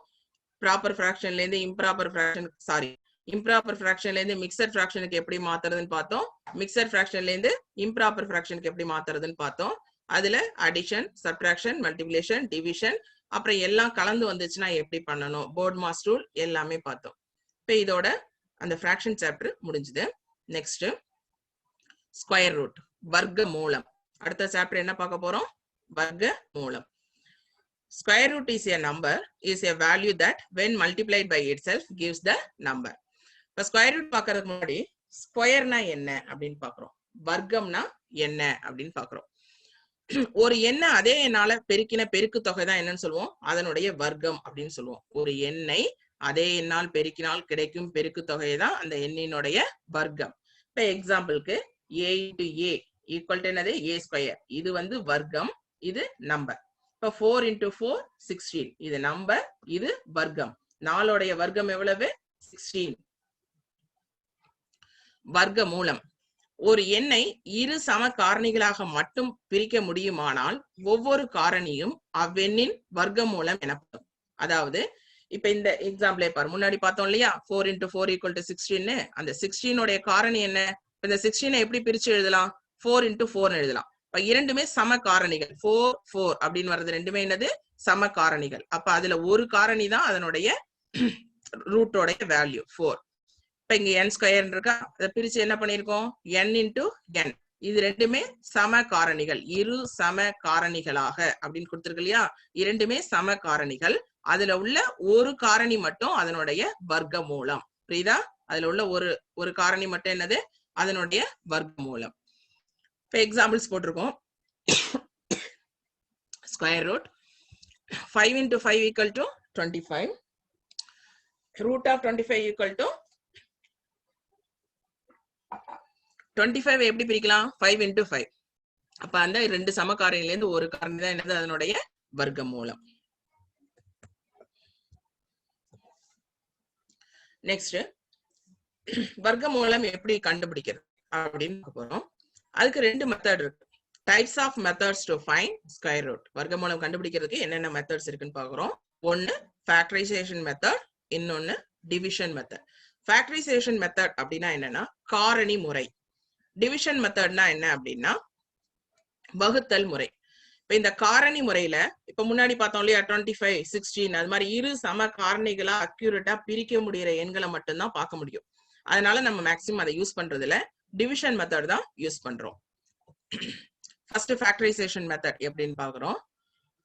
ப்ராப்பர் ஃபிராக்ஷன்ல இருந்து இம்ப்ராப்பர் ஃபிராக்ஷன் இம்ப்ராப்பர் ஃபிராக்ஷன்ல இருந்து மிக்சர் ஃபிராக்ஷனுக்கு எப்படி மாத்துறதுன்னு பார்த்தோம். மிக்சர் ஃபிராக்ஷன்ல இருந்து இம்ப்ராப்பர் ஃபிராக்ஷனுக்கு எப்படி மாத்துறதுன்னு பார்த்தோம். அதுல அடிஷன், சப்ட்ராக்ஷன், மல்டிப்ளிகேஷன், டிவிஷன், அப்புறம் எல்லாம் கலந்து வந்துச்சுன்னா எப்படி பண்ணணும், போர்ட் மாஸ் ரூல் எல்லாமே பார்த்தோம். இப்ப இதோட அந்த ஃபிராக்ஷன் சாப்டர் முடிஞ்சது. நெக்ஸ்ட் ஸ்கொயர் ரூட், வர்க்க மூலம். அடுத்த சாப்டர் என்ன பார்க்க போறோம், வர்க்க மூலம். Square root is a number, is a value that when multiplied by itself gives the number. இப்ப ஸ்கொயர் ரூட் பார்க்கறதுக்கு முன்னாடி ஸ்கொயர்னா என்ன அப்படின்னு பாக்குறோம், வர்க்கம்னா என்ன அப்படின்னு பாக்குறோம். ஒரு எண்ணை அதே எண்ணால பெருக்கின பெருக்கு தொகை தான் என்னன்னு சொல்லுவோம், அதனுடைய வர்க்கம் அப்படின்னு சொல்லுவோம். ஒரு எண்ணை அதே எண்ணால் பெருக்கினால் கிடைக்கும் பெருக்கு தொகை தான் அந்த எண்ணினுடைய வர்க்கம். இப்ப எக்ஸாம்பிளுக்கு a into a equal to என்னது, a ஸ்கொயர். இது வந்து வர்க்கம், இது நம்பர். இப்ப 4 into 4 16, இது நம்பர், இது வர்க்கம். 4 வர்க்கம் எவ்வளவு, 16. வர்க்க மூலம். ஒரு எண்ணை இரு சம காரணிகளாக மட்டும் பிரிக்க முடியுமானால் ஒவ்வொரு காரணியும் அவ்வெண்ணின் வர்க்க மூலம் எனப்படும். அதாவது இப்ப இந்த எக்ஸாம்பிளே பாரு, முன்னாடி பார்த்தோம் இல்லையா, 4 into 4 equal to 16. அந்த 16 காரணி என்ன, இந்த 16 எப்படி பிரிச்சு எழுதலாம், 4 into 4 எழுதலாம். இப்ப இரண்டுமே சம காரணிகள், 4 4 அப்படின்னு வர்றது ரெண்டுமே என்னது, சம காரணிகள். அப்ப அதுல ஒரு காரணி தான் அதனுடைய ரூட்டோடைய வேல்யூ 4. இப்ப இங்க n ஸ்கொயர் இருக்கா, அதை பிரிச்சு என்ன பண்ணிருக்கோம், n into n. இது ரெண்டுமே சம காரணிகள், இரு சம காரணிகளாக அப்படின்னு கொடுத்திருக்கு இல்லையா, இரண்டுமே சம காரணிகள். அதுல உள்ள ஒரு காரணி மட்டும் அதனுடைய வர்க்க மூலம். புரியுதா, அதுல உள்ள ஒரு காரணி மட்டும் என்னது, அதனுடைய வர்க்க மூலம். இப்ப எக்ஸாம்பிள்ஸ் போட்டிருக்கோம். Square root 5 into 5 equal to 25. Root of 25 equal to 25 எப்படி பிரிக்கலாம், 5 into 5. அப்ப அந்த ரெண்டு சம காரணில இருந்து ஒரு காரணி தான் என்னது, அதனுடைய வர்க்க மூலம். நெக்ஸ்ட் வர்க்க மூலம் எப்படி கண்டுபிடிக்கிறது அப்படின்னு பார்க்க போறோம். அதுக்கு ரெண்டு மெத்தட் இருக்கு. Types of methods to find square root. வர்க்க மூலம் கண்டுபிடிக்கிறதுக்கு என்னென்ன மெத்தட்ஸ் இருக்குன்னு பாக்குறோம். ஒன்னு ஃபேக்டரைசேஷன் மெத்தட், இன்னொன்னு டிவிஷன் மெத்தட். ஃபேக்டரைசேஷன் மெத்தட் அப்படின்னா என்னன்னா காரணி முறை. டிவிஷன் மெத்தட்னா என்ன அப்படின்னா வகுத்தல் முறை. இப்ப இந்த காரணி முறையில இப்ப முன்னாடி பார்த்தோம் இல்லையா, 25 16 அது மாதிரி இரு சம காரணிகளா அக்யூரேட்டா பிரிக்க முடியற எண்களை மட்டும்தான் பார்க்க முடியும். அதனால நம்ம மேக்சிமம் அதை யூஸ் பண்றதுல டிவிஷன் மெத்தட் தான் யூஸ் பண்றோம். ஃபர்ஸ்ட் ஃபேக்டரைசேஷன் மெத்தட் எப்படின்னு பாக்குறோம்.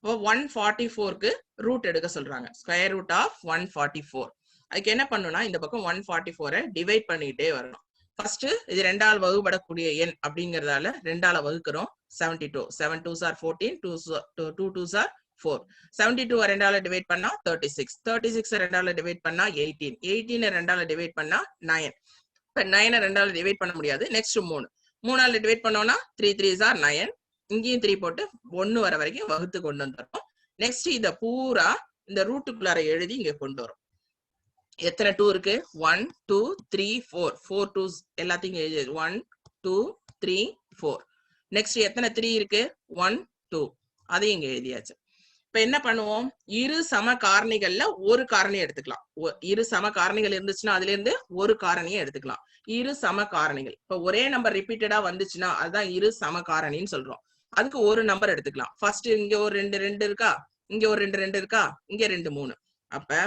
144க்கு ரூட் எடுக்க சொல்றாங்க, ஸ்கொயர் ரூட் ஆஃப் 144. அதுக்கு என்ன பண்ணணும்னா இந்த பக்கம் 144 டிவைட் பண்ணிட்டே வரணும். ஃபர்ஸ்ட் இது ரெண்டால் வகுப்படக்கூடிய எண் அப்படிங்கறதால ரெண்டால வகுக்கிறோம். 72 7 2s are 14, 2 2s are 4. 72 ரெண்டால டிவைட் பண்ணா 36, 36 ரெண்டால டிவைட் பண்ணா 18, 18 ரெண்டால டிவைட் பண்ணா 9. இப்ப 9 ரெண்டால டிவைட் பண்ண முடியாது. நெக்ஸ்ட் 3 3ஆல டிவைட் பண்ணோம்னா 3 3s are 9. இங்கேயும் 3 போட்டு 1 வர வரைக்கும் வகுத்து கொண்டு வந்துடும். நெக்ஸ்ட் இத பூரா இந்த ரூட்டுக்குள்ளார எழுதி இங்க கொண்டு வரும். எத்தனை 2 இருக்கு, 1 2 3 4, 4 2s எல்லாத்தையும் எழுதி 1 2 3 4. நெக்ஸ்ட் எத்தனை 3 இருக்கு, 1 2, அதையும் இங்க எழுதியாச்சு. இப்ப என்ன பண்ணுவோம், இரு சம காரணிகள்ல ஒரு காரணி எடுத்துக்கலாம். இரு சம காரணிகள் இருந்துச்சுன்னா அதுல இருந்து ஒரு காரணியை எடுத்துக்கலாம். இரு சம காரணிகள் இப்ப ஒரே நம்பர் ரிப்பீட்டடா வந்துச்சுன்னா அதுதான் இரு சம காரணின்னு சொல்றோம். அதுக்கு ஒரு நம்பர் எடுத்துக்கலாம். ஃபர்ஸ்ட் இங்க ஒரு 2 2 இருக்கா, இங்க ஒரு 2 2 இருக்கா, இங்க 2 3. அப்ப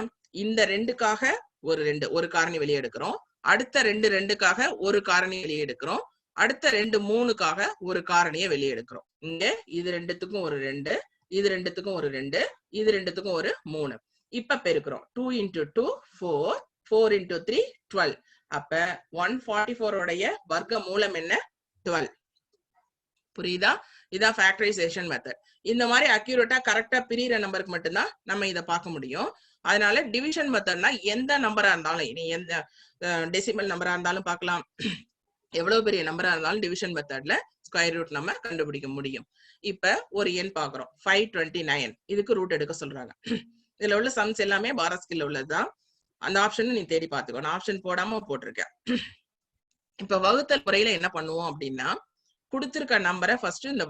இந்த 2க்காக ஒரு 2 ஒரு காரணி வெளியே எடுக்கிறோம். அடுத்த 2 2க்காக ஒரு காரணி வெளியே எடுக்கிறோம். அடுத்த 2 3க்காக ஒரு காரணியை வெளியே எடுக்கிறோம். இங்க இது ரெண்டுத்துக்கும் ஒரு 2, இது ரெண்டுத்துக்கும் ஒரு 2, இது ரெண்டுத்துக்கும் ஒரு 3. இப்ப பெருக்கிறோம். 2 into 2 4, 4 into 3 12. அப்ப 144 உடைய வர்க்க மூலம் என்ன, 12. புரியுதா, இதான் ஃபேக்டரைசேஷன் மெத்தட். இந்த மாதிரி அக்யூரேட்டா கரெக்டா பிரியிற நம்பருக்கு மட்டும்தான் நம்ம இதை பார்க்க முடியும். அதனால டிவிஷன் மெத்தட்னா எந்த நம்பரா இருந்தாலும், இனி எந்த டெசிமல் நம்பரா இருந்தாலும் பார்க்கலாம், எவ்வளவு பெரிய நம்பரா இருந்தாலும் டிவிஷன் மெத்தட்ல ஸ்கொயர் ரூட் நம்ம கண்டுபிடிக்க முடியும். இப்ப ஒரு எண் பாக்குறோம் 529, இதுக்கு ரூட் எடுக்க சொல்றாங்க. இதுல உள்ள சம்ஸ் எல்லாமே பாரஸ்கில்ல உள்ளதுதான். அந்த ஆப்ஷன் நீ தேடி பாத்துக்கோ, நான் ஆப்ஷன் போடாம போட்டிருக்கேன். இப்ப வகுத்தல் முறையில என்ன பண்ணுவோம் அப்படின்னா, கொடுத்திருக்க நம்பரை ஃபர்ஸ்ட் இந்த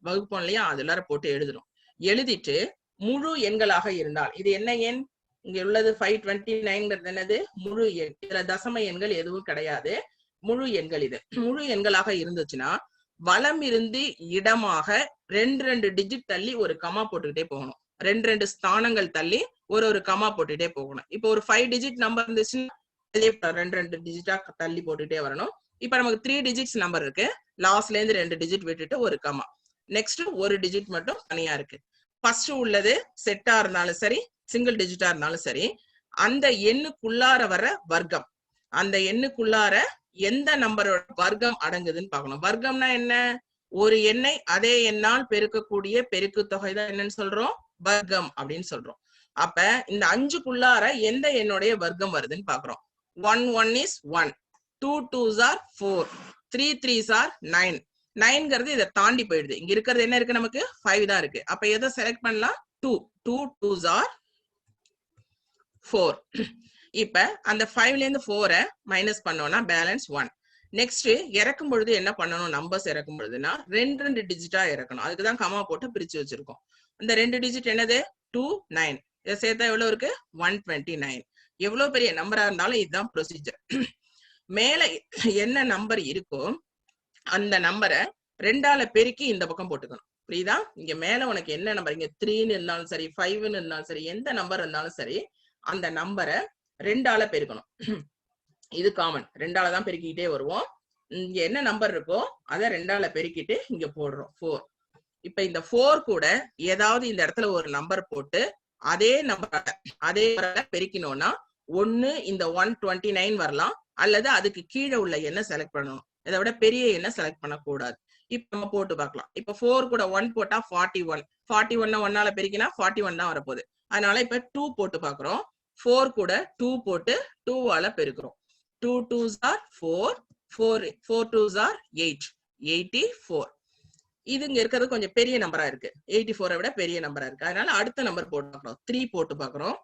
வகுப்போம் இல்லையா, அதுல போட்டு எழுதணும். எழுதிட்டு முழு எண்களாக இருந்தால், இது என்ன எண், இங்க உள்ளது 529 என்னது, முழு எண். இதுல தசம எண்கள் எதுவும் கிடையாது, முழு எண்கள். இது முழு எண்களாக இருந்துச்சுன்னா வலம் இருந்து இடமாக 2 2 டிஜிட் தள்ளி ஒரு கமா போட்டுக்கிட்டே போகணும். ரெண்டு ஸ்தானங்கள் தள்ளி ஒரு கமா போட்டுட்டே போகணும். இப்போ ஒரு 5 டிஜிட் நம்பர் இருந்துச்சுன்னா ரெண்டு டிஜிட்டா தள்ளி போட்டுட்டே வரணும். இப்ப நமக்கு 3 டிஜிட்ஸ் நம்பர் இருக்கு. லாஸ்ட்ல இருந்து 2 டிஜிட் விட்டுட்டு ஒரு கமா. நெக்ஸ்ட் ஒரு டிஜிட் மட்டும் தனியா இருக்கு. ஃபர்ஸ்ட் உள்ளது செட்டா இருந்தாலும் சரி, சிங்கிள் டிஜிட்டா இருந்தாலும் சரி, அந்த எண்ணுக்குள்ளார வர வர்க்கம், அந்த எண்ணுக்குள்ளார எந்த நம்பரோட வர்க்கம் அடங்குதுன்னு பார்க்கணும். வர்க்கம்னா என்ன? ஒரு எண்ணை அதே எண்ணால் பெருக்கக்கூடிய பெருக்கு தொகை தான் என்னன்னு சொல்றோம்? வர்க்கம் அப்படின்னு சொல்றோம். அப்ப இந்த 5க்குள்ளார எந்த எண்ணுடைய வர்க்கம் வருதுன்னு பாக்குறோம். 1 1 is 1, 2 2s are 4, 3 3s are 9. 9ங்கிறது இதை தாண்டி போயிடுது. இங்க இருக்கிறது என்ன இருக்கு? நமக்கு 5 தான் இருக்கு. அப்ப எதை செலக்ட் பண்ணலாம்? 2 2s are 4. இப்ப அந்த 5ல இருந்து 4 மைனஸ் பண்ணோம்னா பேலன்ஸ் 1. நெக்ஸ்ட் இறக்கும் பொழுது என்ன பண்ணணும்? நம்பர்ஸ் இறக்கும் பொழுதுனா ரெண்டு டிஜிட்டா இறக்கணும். அதுக்குதான் கமா போட்டு பிரிச்சு வச்சிருக்கோம். அந்த 2 டிஜிட் என்னது? 2 9. இதை சேர்த்தா எவ்வளவு இருக்கு? 129. எவ்வளவு பெரிய நம்பரா இருந்தாலும் இதுதான் ப்ரொசீஜர். மேல என்ன நம்பர் இருக்கோ அந்த நம்பரை 2ஆல பெருக்கி இந்த பக்கம் போட்டுக்கணும். புரியுதா? இங்க மேல உனக்கு என்ன நம்பர், இங்க 3ன்னு இருந்தாலும் சரி, 5ன்னு இருந்தாலும் சரி, எந்த நம்பர் இருந்தாலும் சரி, அந்த நம்பரை 2ஆல பெருக்கணும். இது காமன். 2ஆல தான் பெருக்கிட்டே வருவோம். இங்க என்ன நம்பர் இருக்கோ அதை 2ஆல பெருக்கிட்டு இங்க போடுறோம் 4. இப்ப இந்த 4 கூட ஏதாவது இந்த இடத்துல ஒரு நம்பர் போட்டு அதே நம்பரை பெருக்கினோம்னா ஒண்ணு இந்த 129 வரலாம், அல்லது அதுக்கு கீழே உள்ள எண்ணை செலக்ட் பண்ணணும். இதை விட பெரிய எண்ணை செலக்ட் பண்ணக்கூடாது. இப்ப நம்ம போட்டு பார்க்கலாம். இப்ப 4 கூட 1 போட்டா 41. 41 1ஆல பெருக்கினா 41 தான் வரப்போகுது. அதனால இப்ப 2 போட்டு பாக்குறோம். 4 கூட 2 போட்டு 2ஆல பெருக்கிறோம். 2 2s are 4, 4 2s are 8, 84. இது இங்க இருக்கிறது கொஞ்சம் பெரிய நம்பரா இருக்கு. 84 விட பெரிய நம்பரா இருக்கு. அதனால அடுத்த நம்பர் போட்டு பார்க்கறோம். 3 போட்டு பார்க்கறோம்.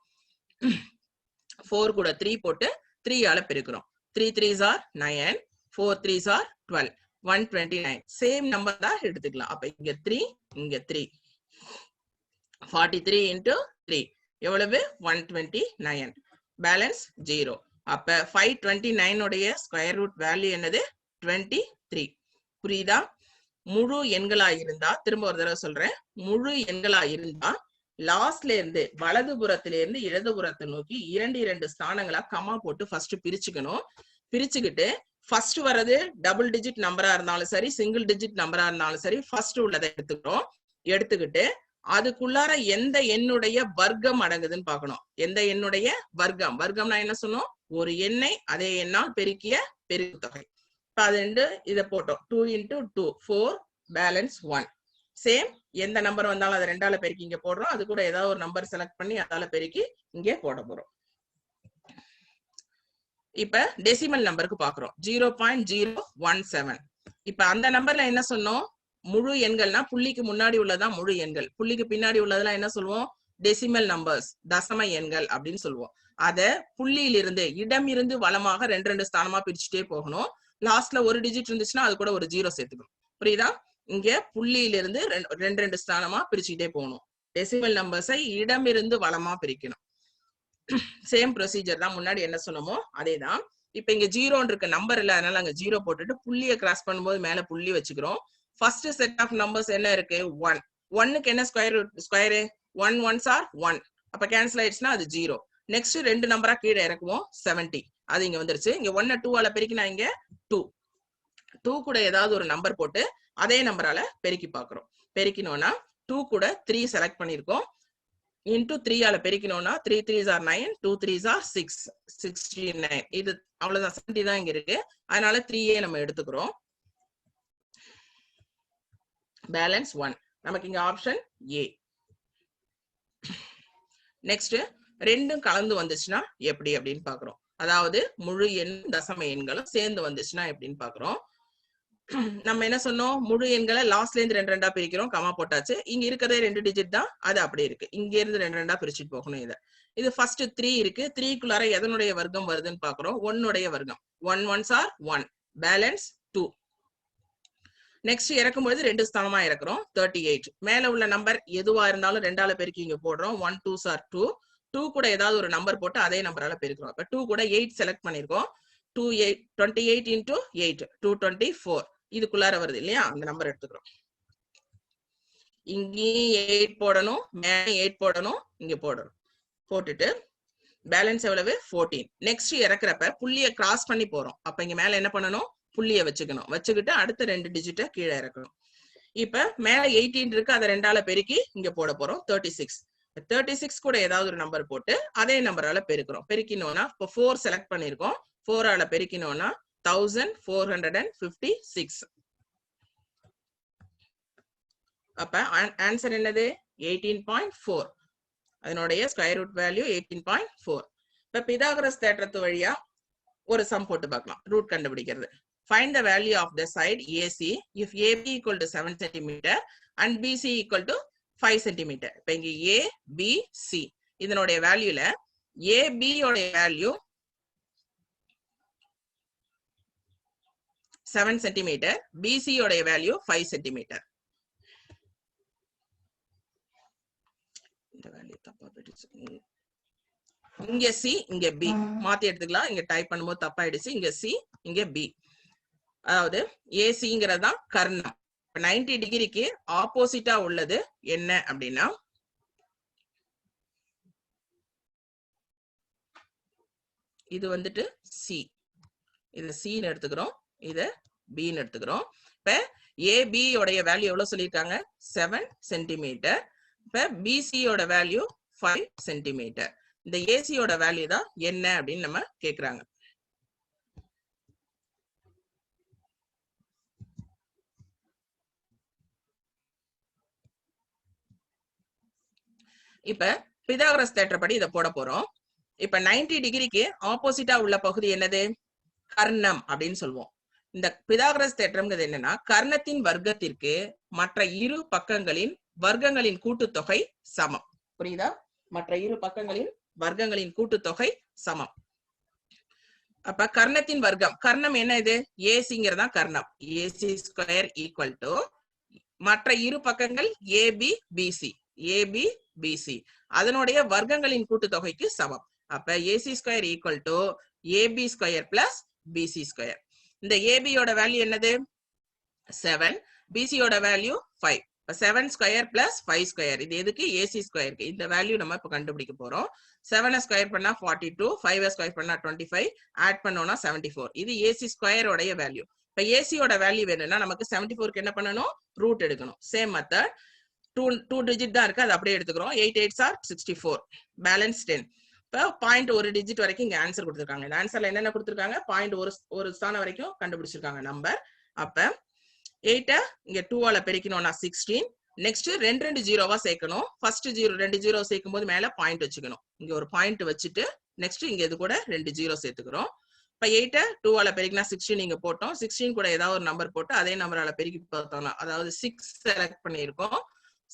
4 கூட 3 போட்டு 3ஆல பெருக்கிறோம். 3 3s are 9, 4 3s are 12, 129. Same number தான் எடுத்துக்கலாம். அப்ப இங்க 3, இங்க 3. 43 into 3 எவ்வளவு? 129. பேலன்ஸ் 0. அப்ப 529 உடைய ஸ்கொயர் ரூட் வேல்யூ என்னது? 23. புரியுதா? முழு எண்களா இருந்தா, திரும்ப ஒரு தடவை சொல்றேன், முழு எண்களா இருந்தா லாஸ்ட்ல இருந்து வலதுபுறத்தில இருந்து இடதுபுறத்தை நோக்கி 2 ஸ்தானங்களா கமா போட்டு ஃபர்ஸ்ட் பிரிச்சுக்கணும். பிரிச்சுக்கிட்டு ஃபர்ஸ்ட் வர்றது டபுள் டிஜிட் நம்பரா இருந்தாலும் சரி, சிங்கிள் டிஜிட் நம்பரா இருந்தாலும் சரி, ஃபர்ஸ்ட் உள்ளதை எடுத்துக்கிறோம். எடுத்துக்கிட்டு அதுக்குள்ளார எந்த எண்ணுடைய வர்க்கம் அடங்குதுன்னு பார்க்கணும். எந்த எண்ணுடைய வர்க்கம். வர்க்கம்னா என்ன சொன்னோம்? ஒரு எண்ணை அதே எண்ணால் பெருக்கிய பெருக்கு தொகை. இப்ப அது இதை போட்டோம். 2 into 2 4, பேலன்ஸ் 1. சேம் எந்த நம்பர் வந்தாலும் அதை 2ஆல பெருக்கி இங்க போடுறோம். அது கூட ஏதாவது ஒரு நம்பர் செலக்ட் பண்ணி அதால பெருக்கி இங்கே போட போறோம். இப்ப டெசிமல் நம்பருக்கு பாக்குறோம். 0.017. இப்ப அந்த நம்பர்ல என்ன சொன்னோம்? முழு எண்கள்னா புள்ளிக்கு முன்னாடி உள்ளதான் முழு எண்கள், புள்ளிக்கு பின்னாடி உள்ளதெல்லாம் என்ன சொல்லுவோம்? டெசிமல் நம்பர்ஸ், தசம எண்கள் அப்படின்னு சொல்லுவோம். அத புள்ளியிலிருந்து இடம் இருந்து வலமாக 2 ஸ்தானமா பிரிச்சுட்டே போகணும். லாஸ்ட்ல ஒரு டிஜிட் இருந்துச்சுன்னா அது கூட ஒரு 0 சேர்த்துக்கணும். புரியுதா? இங்க புள்ளியிலிருந்து 2 ஸ்தானமா பிரிச்சுட்டே போகணும். டெசிமல் நம்பர்ஸை இடமிருந்து வலமா பிரிக்கணும். சேம் ப்ரொசீஜர் தான். முன்னாடி என்ன சொன்னோமோ அதேதான். இப்ப இங்க 0 இருக்க நம்பர் இல்ல, அதனால அங்க 0 போட்டுட்டு புள்ளியை கிராஸ் பண்ணும்போது மேல புள்ளி வச்சுக்கிறோம். ஃபர்ஸ்ட் செட் ஆஃப் நம்பர்ஸ் என்ன இருக்கு? 1. 1க்கு என்ன ஸ்கொயர்? 1 1s are 1. அப்ப கேன்சல் ஆயிடுச்சுன்னா அது 0. நெக்ஸ்ட் 2 நம்பரா கீழே இறக்குவோம். 70. அது இங்க வந்துருச்சு. இங்க 1 2ஆல பெருக்கினா இங்க 2. 2 கூட ஏதாவது ஒரு நம்பர் போட்டு அதே நம்பரால பெருக்கி பாக்குறோம். பெருக்கினோம்னா 2 கூட 3 செலக்ட் பண்ணிருக்கோம். இன்டூ 3ஆல பெருக்கினோம்னா 3 3s are 9, 2 3s are 6, 69. இது அவ்வளவுதான். 70 தான் இங்க இருக்கு. அதனால 3a நம்ம எடுத்துக்கிறோம். பேலன்ஸ் 1. நமக்கு இங்க ஆப்ஷன் A. நெக்ஸ்ட் ரெண்டும் கலந்து வந்துச்சுன்னா எப்படி அப்படின்னு பாக்குறோம். அதாவது முழு எண் தசம எண்களும் சேர்ந்து வந்துச்சுன்னா எப்படின்னு பாக்குறோம். நம்ம என்ன சொன்னோம்? முழு எண்களை லாஸ்ட்ல இருந்து 2 பிரிக்கிறோம். கமா போட்டாச்சு. இங்க இருக்கிறதே 2 டிஜிட் தான், அது அப்படியே இருக்கு. இங்க இருந்து 2 பிரிச்சுட்டு போகணும். இது ஃபர்ஸ்ட் 3 இருக்கு. 3க்குள்ளார எதனுடைய வர்க்கம் வருதுன்னு பாக்குறோம். 1 வர்க்கம். 1 1s are 1, பேலன்ஸ் 2. நெக்ஸ்ட் இறக்கும்போது 2 ஸ்தானமா இறக்குறோம். 38. மேல உள்ள நம்பர் எதுவா இருந்தாலும் 2ஆல பெருக்கி இங்க போடுறோம். 1 2s are 2. 2 கூட ஏதாவது ஒரு நம்பர் போட்டு அதே நம்பரால பெருக்கிறோம். இப்ப 2 கூட 8 செலக்ட் பண்ணிருக்கோம். 28 into 8, 224. இதுக்குள்ளார வருது இல்லையா? அந்த நம்பர் எடுத்துக்கிறோம். இங்கேயும் 8 போடணும், மேல 8 போடணும், இங்க போடணும். போட்டுட்டு பேலன்ஸ் எவ்வளவு 14. நெக்ஸ்ட் இறக்குறப்ப புள்ளிய கிராஸ் பண்ணி போறோம். அப்ப இங்க மேல என்ன பண்ணணும், புள்ளிய வச்சுக்கணும். வச்சுக்கிட்டு அடுத்த 2 டிஜிட்டை கீழே இறக்கணும். இப்ப மேல 18 இருக்கு, அதை 2ஆல பெருக்கி இங்க போட போறோம் 36. 36 கூட ஏதாவது ஒரு நம்பர் போட்டு அதே நம்பரால பெருக்கிறோம். பெருக்கினோம்னா இப்போ 4 செலக்ட் பண்ணிருக்கோம். 4ஆல பெருக்கினோம்னா 1456. அப்ப ஆன்சர் என்னது 18.4. அதனுடைய ஸ்கொயர் ரூட் வேல்யூ 18.4. இப்ப பிதாகரஸ் தேற்றத்து வழியா ஒரு சம் போட்டு பார்க்கலாம். ரூட் கண்டுபிடிக்கிறது. Find the value of the side AC if AB equal to 7 cm and BC equal to 5 cm. இப்ப இங்க A, B, C இதனுடைய வேல்யூல AB உடைய வேல்யூ 7 cm, BC உடைய வேல்யூ 5 cm. இந்த வேல்யூ தப்பா போயிடுச்சு. இங்க C, இங்க B மாத்தி எடுத்துக்கலாம். இங்க டைப் பண்ணும்போது தப்பாயிடுச்சு. இங்க C, இங்க B. அதாவது ஏசிங்கிறது தான் கர்ணம். 90 டிகிரிக்கு ஆப்போசிட்டா உள்ளது என்ன அப்படின்னா இது வந்துட்டு சி. இது சின்னு எடுத்துக்கிறோம், இத பின்னு எடுத்துக்கிறோம். இப்ப ஏபி உடைய வேல்யூ எவ்வளவு சொல்லியிருக்காங்க 7 சென்டிமீட்டர். இப்ப பிசியோட வேல்யூ 5 சென்டிமீட்டர். இந்த ஏசியோட வேல்யூ தான் என்ன அப்படின்னு நம்ம கேக்குறாங்க. இப்ப பிதாகரஸ் தேற்றப்படி இதை போட போறோம். இப்ப 90 டிகிரிக்கு ஆப்போசிட்டா உள்ள பகுதி என்னது கர்ணம் அப்படின்னு சொல்லுவோம். இந்த பிதாகரஸ் தேற்றம்ங்கிறது என்னன்னா கர்ணத்தின் வர்க்கத்திற்கு மற்ற இரு பக்கங்களின் வர்க்கங்களின் கூட்டுத்தொகை சமம். புரியுதா? மற்ற இரு பக்கங்களின் வர்க்கங்களின் கூட்டுத்தொகை சமம். அப்ப கர்ணத்தின் வர்க்கம், கர்ணம் என்ன இது ஏசிங்கிறதா கர்ணம். ஏசி ஸ்கொயர் ஈக்குவல் டு மற்ற இரு பக்கங்கள் ஏபி பிசி, ஏபி பிசி அதனுடைய வர்க்கங்களின் கூட்டுத்தொகைக்கு சமம். அப்ப AC square equal to AB square plus BC square. இந்த ஏபியோட வேல்யூ என்னது 7, பிசியோட வேல்யூ 5. 7 square plus 5 square. இது எதுக்கு ஏசி ஸ்கொயருக்கு. இந்த வேல்யூ நம்ம இப்ப கண்டுபிடிக்க போறோம். 7 ஸ்கொயர் பண்ணா 42, 5 ஸ்கொயர் பண்ணா 25, ஆட் பண்ணோம்னா 74. இது ஏசி ஸ்கொயர் உடைய வேல்யூ. இப்ப ஏசியோட வேல்யூ வேணும்னா நமக்கு 74க்கு என்ன பண்ணணும், ரூட் எடுக்கணும். Same method. 2 டிஜிட் தான் இருக்கு, அது அப்படியே எடுத்துக்கிறோம். 8 8s are 64, பேலன்ஸ் 10. இப்ப பாயிண்ட் ஒரு டிஜிட் வரைக்கும் இங்க ஆன்சர் கொடுத்திருக்காங்க. இந்த ஆன்சர்ல என்னென்ன கொடுத்திருக்காங்க, பாயிண்ட் ஒரு ஸ்தானம் வரைக்கும் கண்டுபிடிச்சிருக்காங்க நம்பர். அப்ப 8 இங்க 2ஆல பெருக்கணும்னா 16. நெக்ஸ்ட் 2 ஜீரோவா சேர்க்கணும். ஃபர்ஸ்ட் 2 ஜீரோ சேர்க்கும் போது மேல பாயிண்ட் வச்சுக்கணும். இங்க ஒரு பாயிண்ட் வச்சுட்டு நெக்ஸ்ட் இங்க இது கூட 2 ஜீரோ சேர்த்துக்கிறோம். இப்ப 8 2ஆல பெருக்கினா 16 இங்க போட்டோம். 16 கூட ஏதாவது ஒரு நம்பர் போட்டு அதே நம்பரால பெருக்கி பார்த்தோம்னா அதாவது 6 செலக்ட் பண்ணியிருக்கோம்.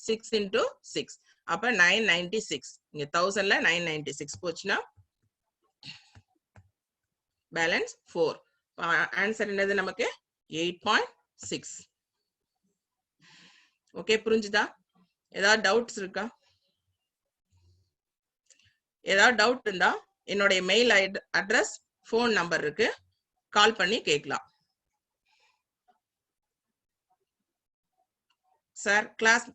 6 into 6 அப்ப 996. இங்க 1000ல 996 போச்சுன்னா பேலன்ஸ் 4. ஆன்சர் என்னது நமக்கு 8.6. ஓகே, புரிஞ்சுதா? ஏதாவது டவுட்ஸ் இருக்கா? ஏதாவது டவுட் இருந்தா என்னுடைய மெயில் அட்ரஸ், ஃபோன் நம்பர் இருக்கு, கால் பண்ணி கேட்கலாம். Sir class